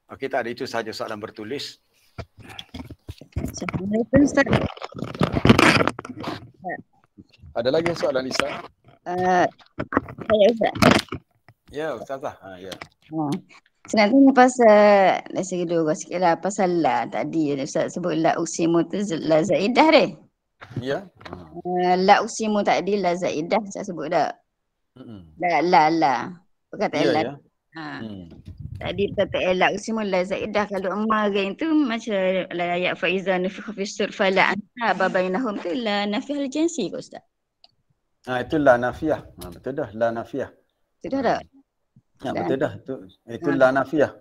Okey, tak ada, itu sahaja soalan bertulis. Assalamualaikum Ustaz. Ada lagi soalan Isa? Saya Ustaz. Ya, Ustazah. Ya. Saya nak tanya pasal, dah segi dulu sikit lah, pasal la tadi Ustaz sebut la uksimu tu la zaidah deh. Ya. La uksimu tadi la zaidah saya sebut dah. La. Perkataan la. Tadi kata la uksimu la zaidah, kalau emarain tu macam ayat faiza nufikha fis sur fala anta babainahum tu la nafiyah al-jinsi ke Ustaz? Itu la nafiyah. Betul dah, la nafiyah. Sudah tak? Ya, betul dah. Itu la nafiyah.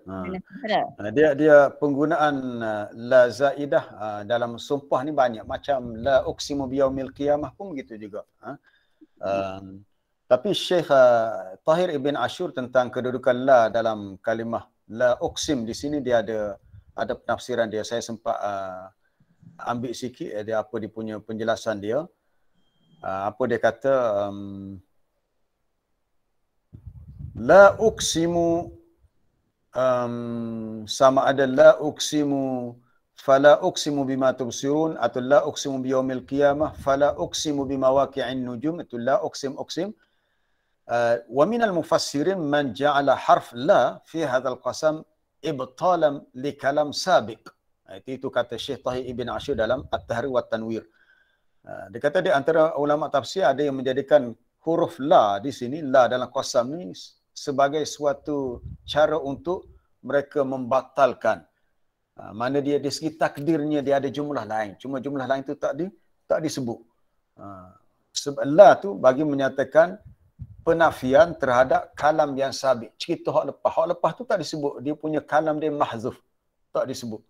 Dia penggunaan la zaidah dalam sumpah ni banyak. Macam la uksimu biyaumil qiyamah pun begitu juga. Tapi Syekh Tahir Ibn Ashur tentang kedudukan la dalam kalimah la uksim di sini dia ada penafsiran dia. Saya sempat ambil sikit dia apa dia punya penjelasan dia. Apa dia kata la uksimu sama ada la uksimu fala uksimu bima tubsirun atau la uksimu biyaumil qiyamah fala uksimu bimawaqi'in nujum, itu la uksim. Wa minal mufassirin man ja'ala harf la fi hadzal qasam ibtalan li kalam sabiq. Itu kata Syekh Tahir Ibn Ashur dalam At-Tahrir wa Tanwir. Dia kata di antara ulama tafsir ada yang menjadikan huruf la di sini, la dalam qasam ni sebagai suatu cara untuk mereka membatalkan. Mana dia dari segi takdirnya dia ada jumlah lain. Cuma jumlah lain tu tak disebut. Sebab la tu bagi menyatakan penafian terhadap kalam yang sabit. Cerita hak lepas. Hak lepas tu tak disebut. Dia punya kalam dia mahzuf. Tak disebut.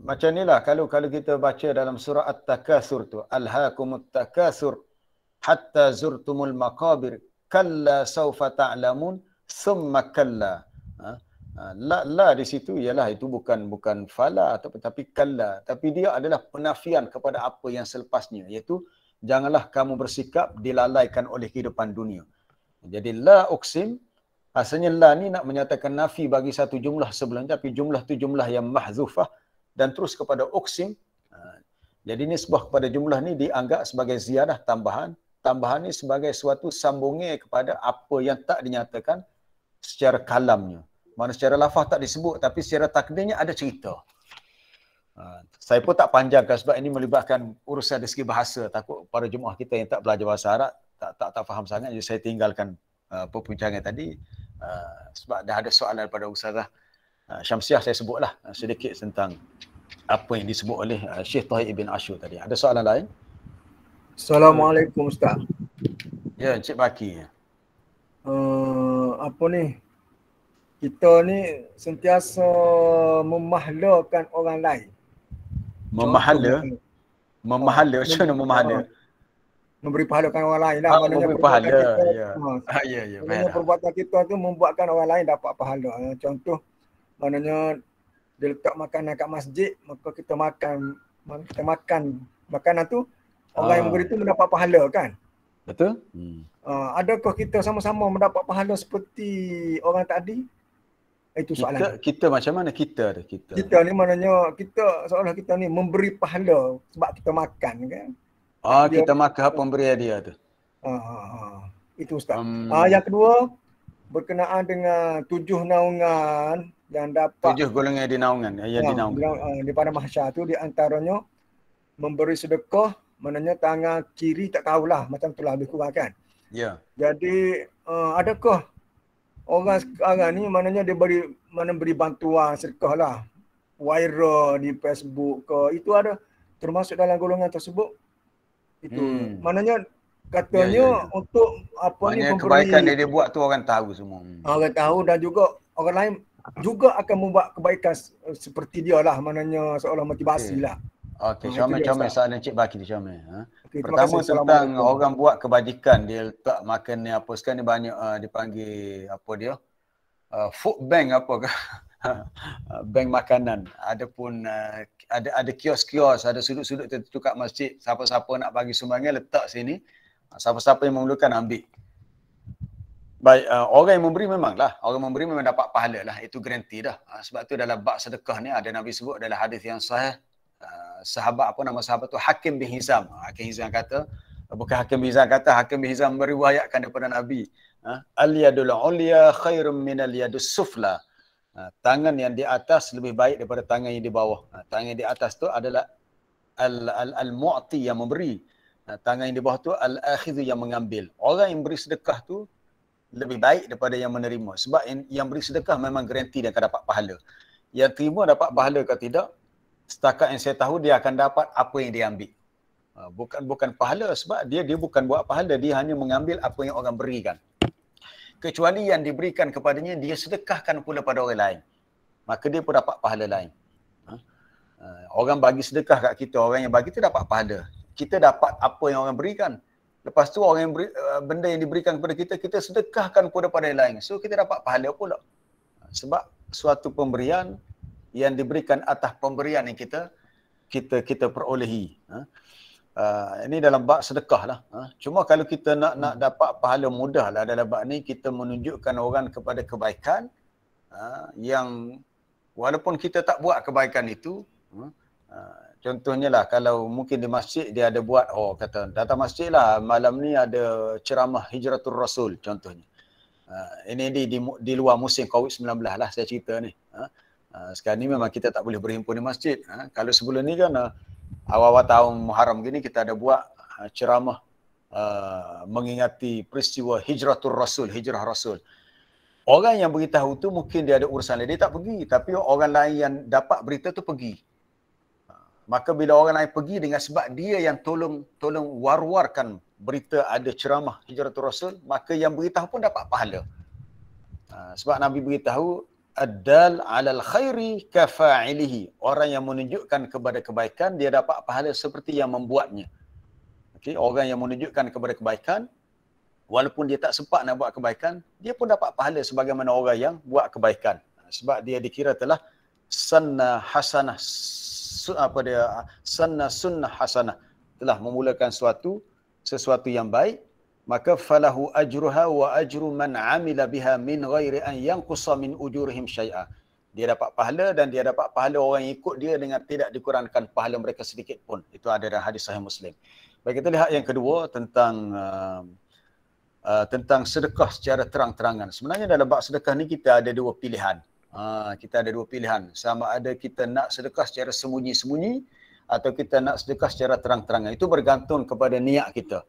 Macam inilah kalau kita baca dalam surah At-Takatsur tu. Alhaakumut takatsur hatta zurtumul maqabir. Kalla sawfa ta'lamun. Summa kalla. La di situ ialah itu bukan fala tapi kalla. Tapi dia adalah penafian kepada apa yang selepasnya. Iaitu janganlah kamu bersikap dilalaikan oleh kehidupan dunia. Jadi la uksim, asalnya la ni nak menyatakan nafi bagi satu jumlah sebelum, tapi jumlah tu jumlah yang mahzufah dan terus kepada uksim. Jadi nisbah kepada jumlah ni dianggap sebagai ziyadah tambahan. Tambahan ni sebagai suatu sambungnya kepada apa yang tak dinyatakan secara kalamnya. Mana secara lafaz tak disebut tapi secara takdirnya ada cerita. Saya pun tak panjangkan sebab ini melibatkan urusan dari segi bahasa. Takut para jemaah kita yang tak belajar bahasa Arab tak faham sangat. Jadi saya tinggalkan perbincangan tadi sebab dah ada soalan daripada Ustazah Syamsiah. Saya sebutlah sedikit tentang apa yang disebut oleh Syekh Tahir Ibn Ashur tadi. Ada soalan lain? Assalamualaikum Ustaz. Ya, Encik Baki. Apa ni? Kita ni sentiasa memahlakan orang lain. Memahala? Memahala? Macam mana memahala? Memberi pahala orang lain lah. Memberi pahala. Ya. Perbuatan kita tu membuatkan orang lain dapat pahala. Contoh, maknanya dia letak makanan kat masjid, maka kita makan makanan tu, orang yang memberi tu mendapat pahala kan? Betul? Adakah kita sama-sama mendapat pahala seperti orang tadi? Itu soalan. Kita macam mana kita tu? Kita ni maknanya kita seolah kita ni memberi pahala sebab kita makan kan. Kita makan apa pemberian dia tu. Itu Ustaz. Yang kedua berkenaan dengan 7 naungan yang dapat 7 golongan di naungan, di pada mahsyar tu, di antaranya memberi sedekah, maknanya tangan kiri tak tahulah macam itulah lebih kurang kan. Ya. Jadi adakah orang sekarang ni maknanya dia beri bantuan sedekah lah, viral di Facebook ke, itu ada termasuk dalam golongan tersebut? Itu maknanya katanya untuk apa maknanya ni kebaikan dia buat tu orang tahu semua. Orang tahu dan juga orang lain juga akan membuat kebaikan seperti dia lah, maknanya seolah motivasi lah. Okey, comel soalan Encik Baki ni comel. Pertama tentang orang buat kebajikan, dia letak makan ni apa, sekarang ni banyak dipanggil apa dia? Food bank apa ke? Bank makanan. Adapun ada kios-kios, ada sudut-sudut tertentu kat masjid, siapa-siapa nak bagi sumbangan letak sini. Siapa-siapa yang memerlukan ambil. Baik, orang yang memberi memanglah, orang memberi memang dapat pahala lah, itu garanti dah. Sebab tu dalam bab sedekah ni ada Nabi sebut dalam hadis yang sahih. Sahabat apa nama sahabat tu, Hakim bin Hizam. Hakim Hizam kata, bukan Hakim bin Hizam kata, Hakim bin Hizam meriwayatkan daripada Nabi, al-yadul ulya khairum minal yadus sufla. Tangan yang di atas lebih baik daripada tangan yang di bawah. Tangan yang di atas tu adalah al-mu'ti yang memberi. Tangan yang di bawah tu al-akhidhu yang mengambil. Orang yang beri sedekah tu lebih baik daripada yang menerima. Sebab yang beri sedekah memang garanti dia akan dapat pahala. Yang terima dapat pahala ke tidak, setakat yang saya tahu dia akan dapat apa yang dia ambil. Bukan pahala sebab dia bukan buat pahala, dia hanya mengambil apa yang orang berikan. Kecuali yang diberikan kepadanya dia sedekahkan pula pada orang lain, maka dia pun dapat pahala lain. Orang bagi sedekah kat kita, orang yang bagi tu dapat pahala. Kita dapat apa yang orang berikan. Lepas tu orang yang benda yang diberikan kepada kita, kita sedekahkan pula pada yang lain. So kita dapat pahala pula. Sebab suatu pemberian yang diberikan atas pemberian yang kita perolehi. Ini dalam bab sedekah lah. Cuma kalau kita nak dapat pahala mudah lah dalam bab ni, kita menunjukkan orang kepada kebaikan yang walaupun kita tak buat kebaikan itu. Contohnya lah, kalau mungkin di masjid dia ada buat, kata datang masjid lah malam ni ada ceramah Hijratul Rasul contohnya. Ini di luar musim COVID-19 lah saya cerita ni. Sekarang ni memang kita tak boleh berhimpun di masjid. Kalau sebelum ni kan awal-awal tahun Muharram gini kita ada buat ceramah mengingati peristiwa Hijratul Rasul, Hijrah Rasul. Orang yang beritahu tu mungkin dia ada urusan lain, dia tak pergi. Tapi orang lain yang dapat berita tu pergi. Maka bila orang lain pergi dengan sebab dia yang tolong war-warkan berita ada ceramah Hijratul Rasul, maka yang beritahu pun dapat pahala. Sebab Nabi beritahu ad-dal 'alal khairi kafa'ilihi. Orang yang menunjukkan kepada kebaikan dia dapat pahala seperti yang membuatnya. Okey, orang yang menunjukkan kepada kebaikan walaupun dia tak sempat nak buat kebaikan, dia pun dapat pahala sebagaimana orang yang buat kebaikan. Sebab dia dikira telah sanna hasanah, sanna sunnah hasanah, telah memulakan sesuatu yang baik, maka falahu ajruha wa ajru man amila biha min ghairi an yanqusa min ujurihim syai'a. Dia dapat pahala dan dia dapat pahala orang yang ikut dia dengan tidak dikurangkan pahala mereka sedikit pun. Itu ada dalam hadis Sahih Muslim. Baik, kita lihat yang kedua tentang sedekah secara terang-terangan. Sebenarnya dalam bab sedekah ni kita ada dua pilihan. Kita ada dua pilihan. Sama ada kita nak sedekah secara sembunyi-sembunyi atau kita nak sedekah secara terang-terangan. Itu bergantung kepada niat kita.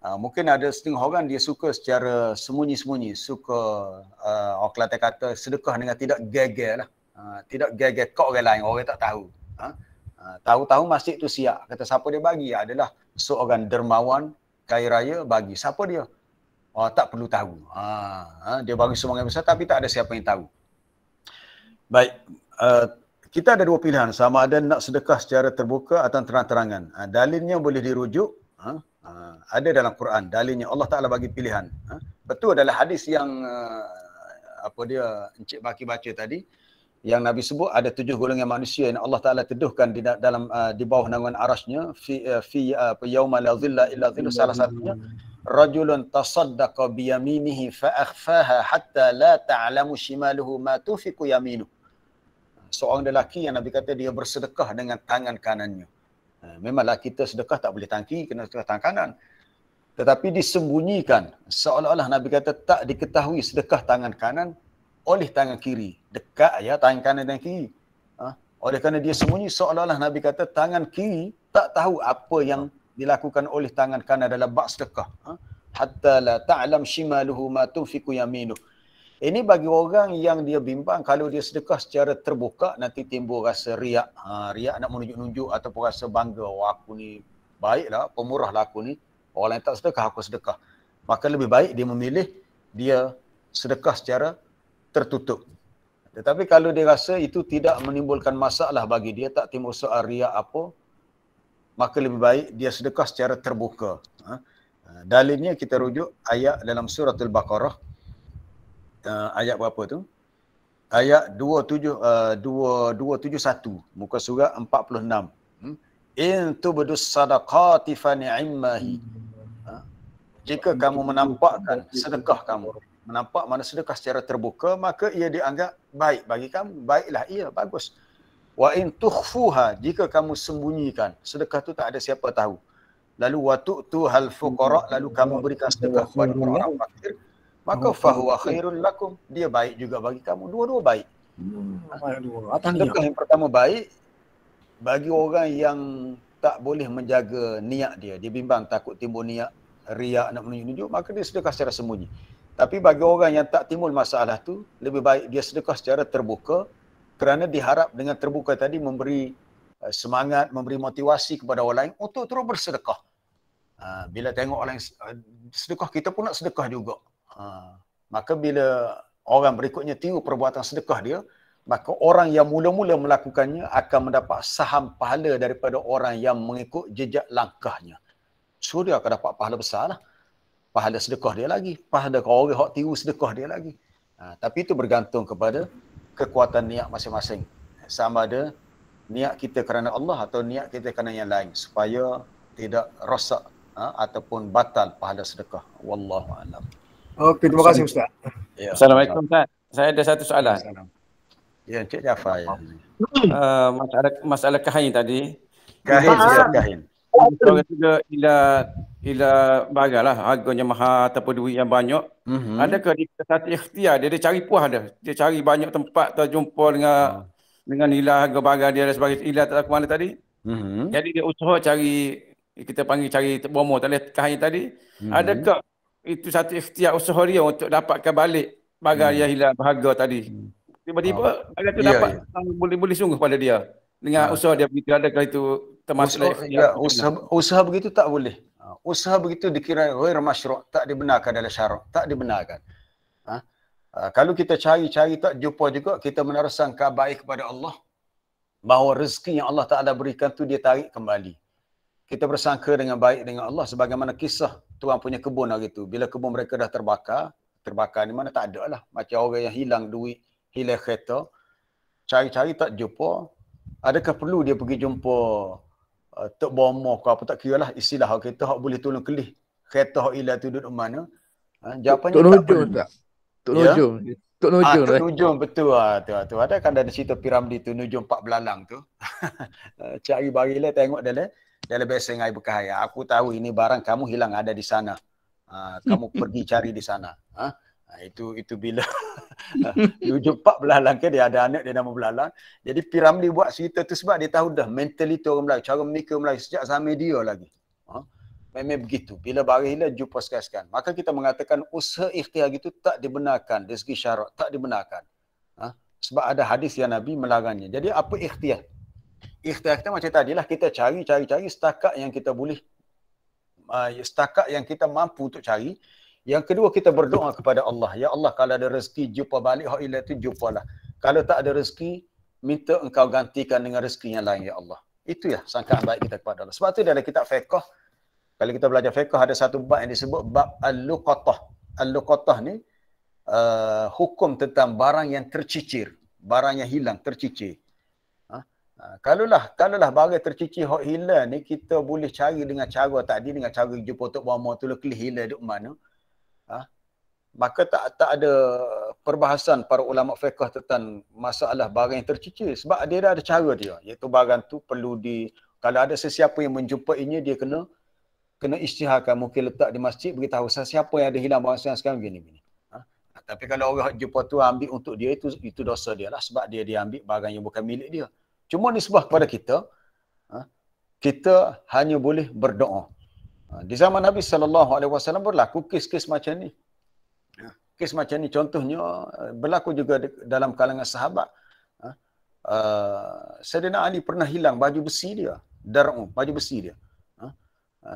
Mungkin ada setengah orang dia suka secara sembunyi-sembunyi, suka orang Kelantan kata sedekah dengan tidak geger lah. Tidak geger kat orang lain, orang tak tahu. Tahu-tahu masjid tu siap. Kata siapa dia bagi adalah seorang dermawan kaya raya bagi. Siapa dia? Tak perlu tahu. Dia bagi sumbangan besar tapi tak ada siapa yang tahu. Baik, kita ada dua pilihan. Sama ada nak sedekah secara terbuka atau terang-terangan. Dalilnya boleh dirujuk. Ada dalam Quran. Dalilnya Allah Ta'ala bagi pilihan. Betul adalah hadis yang Encik Baki baca tadi. Yang Nabi sebut ada 7 golongan manusia yang Allah Ta'ala teduhkan di bawah naungan arasnya. Fi yawma la dhilla illa dhillu. Salah satunya rajulun tasaddaqa biyaminihi fa'akhfaha hatta la ta'lamu shimaluhu ma tufiqu yaminu. Seorang lelaki yang Nabi kata dia bersedekah dengan tangan kanannya. Memanglah kita sedekah tak boleh tangan kiri, kena sedekah tangan kanan. Tetapi disembunyikan. Seolah-olah Nabi kata tak diketahui sedekah tangan kanan oleh tangan kiri. Dekat ya tangan kanan dan kiri. Oleh kerana dia sembunyi, seolah-olah Nabi kata tangan kiri tak tahu apa yang dilakukan oleh tangan kanan dalam bab sedekah. Hatta la ta'lam shimaluhu ma tunfiqu yaminuh. Ini bagi orang yang dia bimbang kalau dia sedekah secara terbuka nanti timbul rasa riak. Riak nak menunjuk-nunjuk ataupun rasa bangga. Aku ni baiklah, pemurahlah aku ni. Orang lain tak sedekah, aku sedekah. Maka lebih baik dia memilih dia sedekah secara tertutup. Tetapi kalau dia rasa itu tidak menimbulkan masalah bagi dia, tak timbul soal riak apa, maka lebih baik dia sedekah secara terbuka. Dalilnya kita rujuk ayat dalam suratul Baqarah. Ayat berapa tu? Ayat 271, muka surat 46. In tubdus sadaqati fa ni'mahi. Jika kamu menampakkan sedekah kamu, menampak mana sedekah secara terbuka, maka ia dianggap baik bagi kamu. Baiklah ia, bagus. Wa in tukhfuha, jika kamu sembunyikan, sedekah tu tak ada siapa tahu. Lalu wa tu'tuhal fuqara, lalu kamu berikan sedekah kepada orang fakir, maka fahuwa khairul lakum, dia baik juga bagi kamu. Dua-dua baik. Sedekah yang pertama baik bagi orang yang tak boleh menjaga niat dia. Dia bimbang takut timbul niat riak nak menunjuk-nunjuk, maka dia sedekah secara sembunyi. Tapi bagi orang yang tak timbul masalah tu, lebih baik dia sedekah secara terbuka, kerana diharap dengan terbuka tadi memberi semangat, memberi motivasi kepada orang lain untuk terus bersedekah. Bila tengok orang sedekah, kita pun nak sedekah juga. Maka bila orang berikutnya tiru perbuatan sedekah dia, maka orang yang mula-mula melakukannya akan mendapat saham pahala daripada orang yang mengikut jejak langkahnya. So dia akan dapat pahala besar lah. Pahala sedekah dia lagi. Pahala orang yang tiru sedekah dia lagi. Tapi itu bergantung kepada kekuatan niat masing-masing. Sama ada niat kita kerana Allah atau niat kita kerana yang lain. Supaya tidak rosak ataupun batal pahala sedekah. Wallahu'alam. Okey, terima kasih Ustaz. Ya. Assalamualaikum Ustaz. Saya ada satu soalan. Ya, Encik Jafar. Masalah kahin tadi. Kahin. Orang juga ila bagalah harganya mahal ataupun duit yang banyak. Adakah dia satu ikhtiar dia cari puas ada. Dia cari banyak tempat terjumpa dengan ila harga barang dia dan sebagainya. Ila tak tahu ke mana tadi. Jadi dia usaha cari, kita panggil cari bomo kahin tadi. Adakah itu satu ikhtiar usaha dia untuk dapatkan balik barang yang hilang berharga tadi? Tiba-tiba barang tu dapat boleh sungguh pada dia. dengan usaha dia begitu, adakah itu termasuk usaha begitu tak boleh. Usaha begitu dikira ghair masyru', tak dibenarkan dalam syarak, tak dibenarkan. Kalau kita cari-cari tak jumpa juga, kita menaruh sangka baik kepada Allah bahawa rezeki yang Allah Ta'ala berikan tu dia tarik kembali. Kita bersangka dengan baik dengan Allah sebagaimana kisah tuan punya kebun hari tu. Bila kebun mereka dah terbakar ni mana tak ada lah. Macam orang yang hilang duit, hilang kereta, cari-cari tak jumpa. Adakah perlu dia pergi jumpa Tok Bomo ke apa, tak kira lah istilah hak kita hak boleh tolong kelih kereta hak hilang tu duduk mana. Jawapannya tak perlu. Tok Nujum. Tok Nujum betul tu. Ada kan ada cerita Piramli tu Nujum 4 belalang tu. Cari barilah tengok dalam biasa ngai bekas ayah. Aku tahu ini barang kamu hilang ada di sana. Kamu pergi cari di sana. Itu bila Nujum 4 belalang ke dia ada anak dia nama belalang. Jadi Piramli buat cerita tu sebab dia tahu dah mentaliti orang Melayu, cara memikir Melayu sejak zaman dia lagi. Memang begitu. Bila barang hilang jumpa sekali-sekali. Maka kita mengatakan usaha ikhtiar itu tak dibenarkan dari segi syarak, tak dibenarkan. Sebab ada hadis yang Nabi melarangnya. Jadi apa ikhtiar? Ikhtiar kita macam tadilah, kita cari setakat yang kita boleh, setakat yang kita mampu untuk cari. Yang kedua, kita berdoa kepada Allah. Ya Allah, kalau ada rezeki jumpa balik hak hilang itu, jumpalah. Kalau tak ada rezeki, minta engkau gantikan dengan rezeki yang lain ya Allah. Itu ya sangkaan baik kita kepada Allah. Sebab tu dalam kitab fiqh, kalau kita belajar fiqh ada satu bab yang disebut bab al-luqatah. Al-luqatah ni hukum tentang barang yang tercicir, barang yang hilang, tercicir. Kalulah barang tercicir hak hilang ni kita boleh cari dengan cara tadi, dengan cara jumpa Tok Bomo tu kelih hilang duk mana. Maka tak ada perbahasan para ulama fiqh tentang masalah barang yang tercicir sebab dia dah ada cara dia, iaitu barang tu perlu kalau ada sesiapa yang menjumpainya dia kena isytiharkan, mungkin letak di masjid beritahu siapa yang ada hilang barang sekarang gini. Tapi kalau orang jumpa tu ambil untuk dia, itu dosa dia lah sebab dia ambil barang yang bukan milik dia. Cuma nisbah kepada kita hanya boleh berdoa. Di zaman Nabi SAW berlaku kes-kes macam ni. Kes macam ni contohnya berlaku juga dalam kalangan sahabat. Sayyidina Ali pernah hilang baju besi dia, baju besi dia.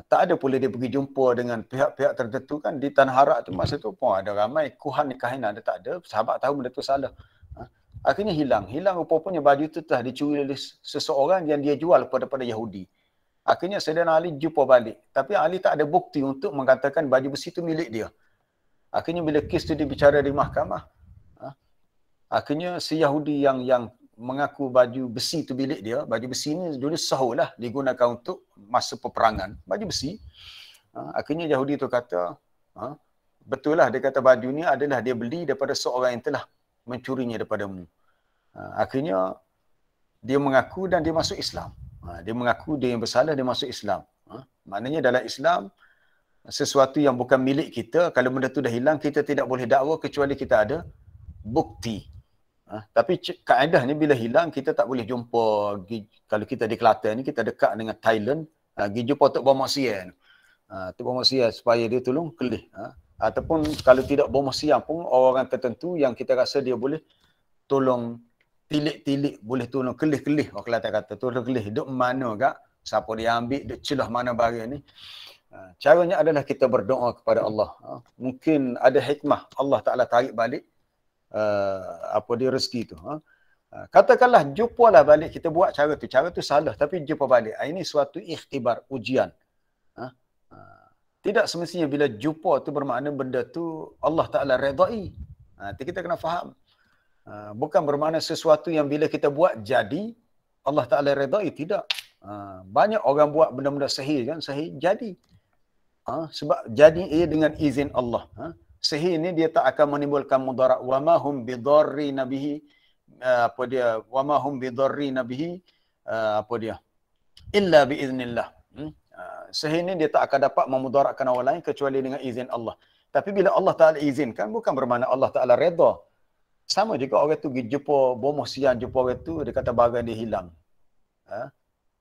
Tak ada pula dia pergi jumpa dengan pihak-pihak tertentu kan di Tanah Arak tu masa tu pun ada ramai kuhan kahinan, ada tak ada, sahabat tahu benda tu salah. Akhirnya hilang rupanya baju tu telah dicuri oleh seseorang yang dia jual kepada Yahudi. Akhirnya Sayyidina Ali jumpa balik, tapi Ali tak ada bukti untuk mengatakan baju besi itu milik dia. Akhirnya bila kes tu dibicara di mahkamah, akhirnya si Yahudi yang mengaku baju besi itu milik dia, baju besi ni dulu sahurlah digunakan untuk masa peperangan, baju besi. Akhirnya Yahudi tu kata, betul lah, dia kata baju ni adalah dia beli daripada seorang yang telah mencurinya daripadamu. Akhirnya dia mengaku dan dia masuk Islam. Dia mengaku dia yang bersalah, dia masuk Islam. Maknanya dalam Islam, sesuatu yang bukan milik kita, kalau benda tu dah hilang, kita tidak boleh dakwa kecuali kita ada bukti. Tapi kaedahnya bila hilang, kita tak boleh jumpa. Kalau kita di Kelantan ni, kita dekat dengan Thailand, pergi jumpa Tok Bomo Sian. Tok Bomo Sian supaya dia tolong kelih. Ataupun kalau tidak Bomo Sian pun, orang tertentu yang kita rasa dia boleh tolong tilik-tilik, boleh tolong kelih-kelih. Orang Kelantan kata, tolong kelih. Duk mana kak? Siapa dia ambil, duk celah mana barang ni. Caranya adalah kita berdoa kepada Allah. Mungkin ada hikmah Allah Ta'ala tarik balik rezeki tu. Katakanlah jumpalah balik, kita buat cara tu salah tapi jumpa balik. Ini suatu ikhtibar, ujian. Tidak semestinya bila jumpa tu bermakna benda tu Allah Ta'ala redai. Kita kena faham. Bukan bermakna sesuatu yang bila kita buat jadi Allah Ta'ala redai, tidak. Banyak orang buat benda-benda sahih kan, sahih jadi. Sebab jadi ia dengan izin Allah. Sihir ni dia tak akan menimbulkan mudarat. Wa ma hum bidarri nabihi wa ma hum bidarri nabihi illa biiznillah. Sihir ni dia tak akan dapat memudaratkan orang lain kecuali dengan izin Allah. Tapi bila Allah Ta'ala izinkan, bukan bermakna Allah Ta'ala redha. Sama juga orang tu pergi jumpa Bomo Sian, jumpa orang tu, dia kata barang dia hilang.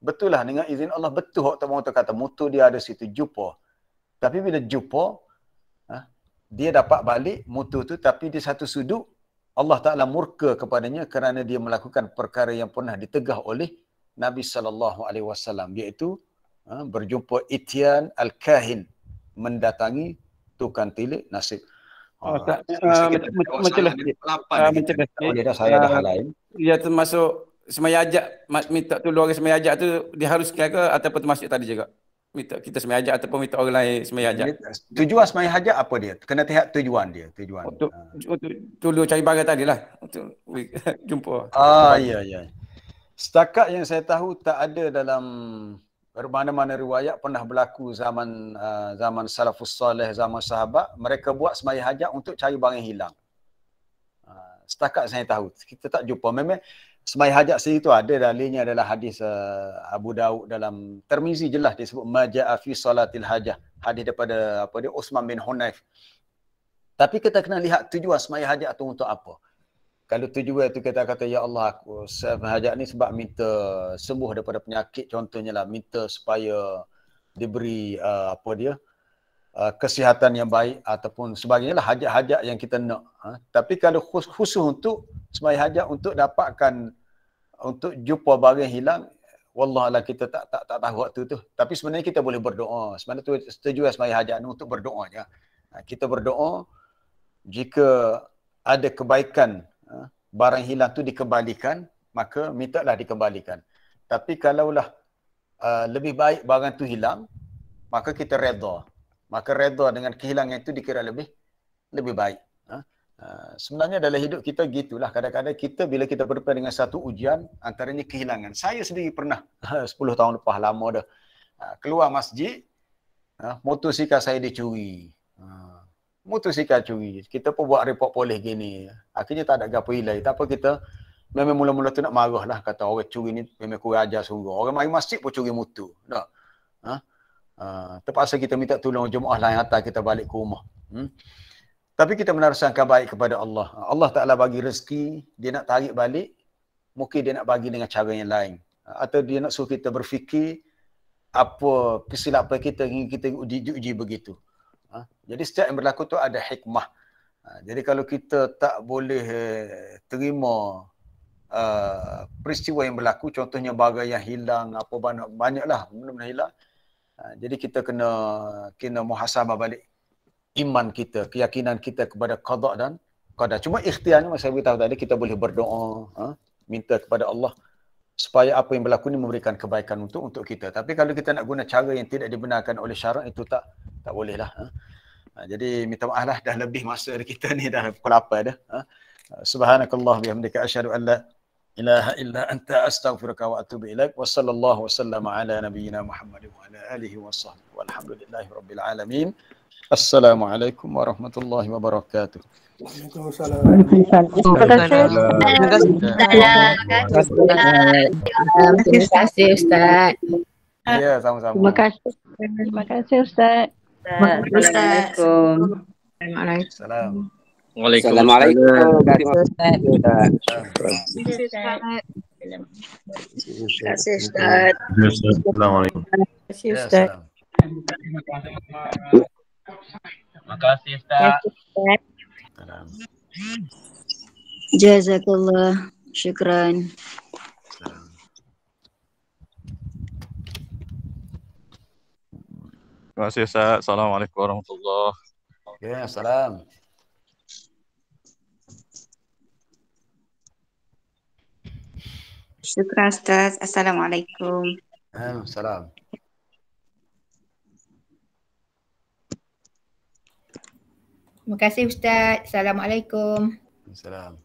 Betul lah dengan izin Allah, betul Tok Bomo tu kata mutu dia ada situ, jumpa. Tapi bila jumpa, dia dapat balik mutu tu, tapi di satu sudut Allah Ta'ala murka kepadanya kerana dia melakukan perkara yang pernah ditegah oleh Nabi SAW, iaitu berjumpa Ityan al-Kahin, mendatangi tukang tilik nasib. Saya ada hal lain. Dia termasuk semaya hajat, minta tolong orang semaya hajat tu diharuskan ke ataupun termasuk tadi juga? Minta kita semaya hajat ataupun minta orang lain semaya hajat. Tujuan semaya hajat apa dia? Kena lihat tujuan dia. Untuk tolong cari barang tadi lah. Untuk jumpa. Ya. Setakat yang saya tahu tak ada dalam mana-mana riwayat pernah berlaku zaman salafus salih, zaman sahabat, mereka buat sembahyang hajat untuk cari barang yang hilang. Setakat saya tahu, kita tak jumpa. Memang sembahyang hajat sendiri itu ada, dalilnya adalah hadis Abu Daud dalam Tirmizi, jelas disebut maja'a fi salatil hajah, hadis daripada Uthman bin Hunayf. Tapi kita kena lihat tujuan sembahyang hajat itu untuk apa. Kalau tujuan itu kita kata, ya Allah, aku sembahyang hajat ni sebab minta sembuh daripada penyakit, contohnya lah, minta supaya diberi kesihatan yang baik ataupun sebagainya lah, hajat-hajat yang kita nak. Tapi kalau khusus untuk sembahyang hajat untuk dapatkan, untuk jumpa barang hilang, wallahualam kita tak tahu waktu tu. Tapi sebenarnya kita boleh berdoa. Sebenarnya tu tujuan sembahyang hajat ni untuk berdoa je. Kita berdoa jika ada kebaikan, barang hilang tu dikembalikan, maka mintalah dikembalikan. Tapi kalaulah lebih baik barang tu hilang, maka kita redha. Maka redha dengan kehilangan itu dikira lebih baik. Sebenarnya dalam hidup kita gitulah. Kadang-kadang kita bila kita berdepan dengan satu ujian, antaranya kehilangan. Saya sendiri pernah 10 tahun lepas, lama dah, keluar masjid, motosikal saya dicuri. Motosikal curi. Kita pun buat report polis gini. Akhirnya tak ada gapo hilai. Tak apa, kita memang mula-mula tu nak marah lah. Kata orang curi ni memang kurang ajar sungguh. Orang mari masjid pun curi motor. Tak? Terpaksa kita minta tolong jemaah lain hantar kita balik ke rumah. Tapi kita menaruhkan baik kepada Allah. Allah Ta'ala bagi rezeki, dia nak tarik balik, mungkin dia nak bagi dengan cara yang lain. Atau dia nak suruh kita berfikir apa kesilapan kita ingin kita diuji begitu. Jadi setiap yang berlaku tu ada hikmah. Jadi kalau kita tak boleh terima peristiwa yang berlaku, contohnya barang yang hilang, apa banyaklah benda-benda hilang. Jadi kita kena muhasabah balik iman kita, keyakinan kita kepada qada dan qadar. Cuma ikhtiarnya, saya beritahu tadi, kita boleh berdoa, minta kepada Allah supaya apa yang berlaku ni memberikan kebaikan untuk kita. Tapi kalau kita nak guna cara yang tidak dibenarkan oleh syarak, itu tak boleh lah. Jadi minta maaf lah, dah lebih masa kita ni, dah pukul 8 dah. Subhanakallah bihamdika asyhadu an la ilaha illa anta astaghfiruka wa atubu ilaik. Wa sallallahu wasallam ala nabiyyina Muhammad wa ala alihi wa sahbihi walhamdulillahi rabbil alamin. Assalamualaikum warahmatullahi wabarakatuh. Waalaikumsalam. Terima kasih Ustaz. Ya, sama-sama. Terima kasih Ustaz. Assalamualaikum. Assalamualaikum. Waalaikumsalam. Terima kasih Ustaz. Assalamualaikum. Terima kasih Ustaz. Terima kasih Ustaz. Jazakallah. Syukran. Terima kasih Ustaz. Assalamualaikum warahmatullahi wabarakatuh. Ya, salam. Syukran Ustaz. Assalamualaikum. Salam. Terima kasih Ustaz. Assalamualaikum. Salam.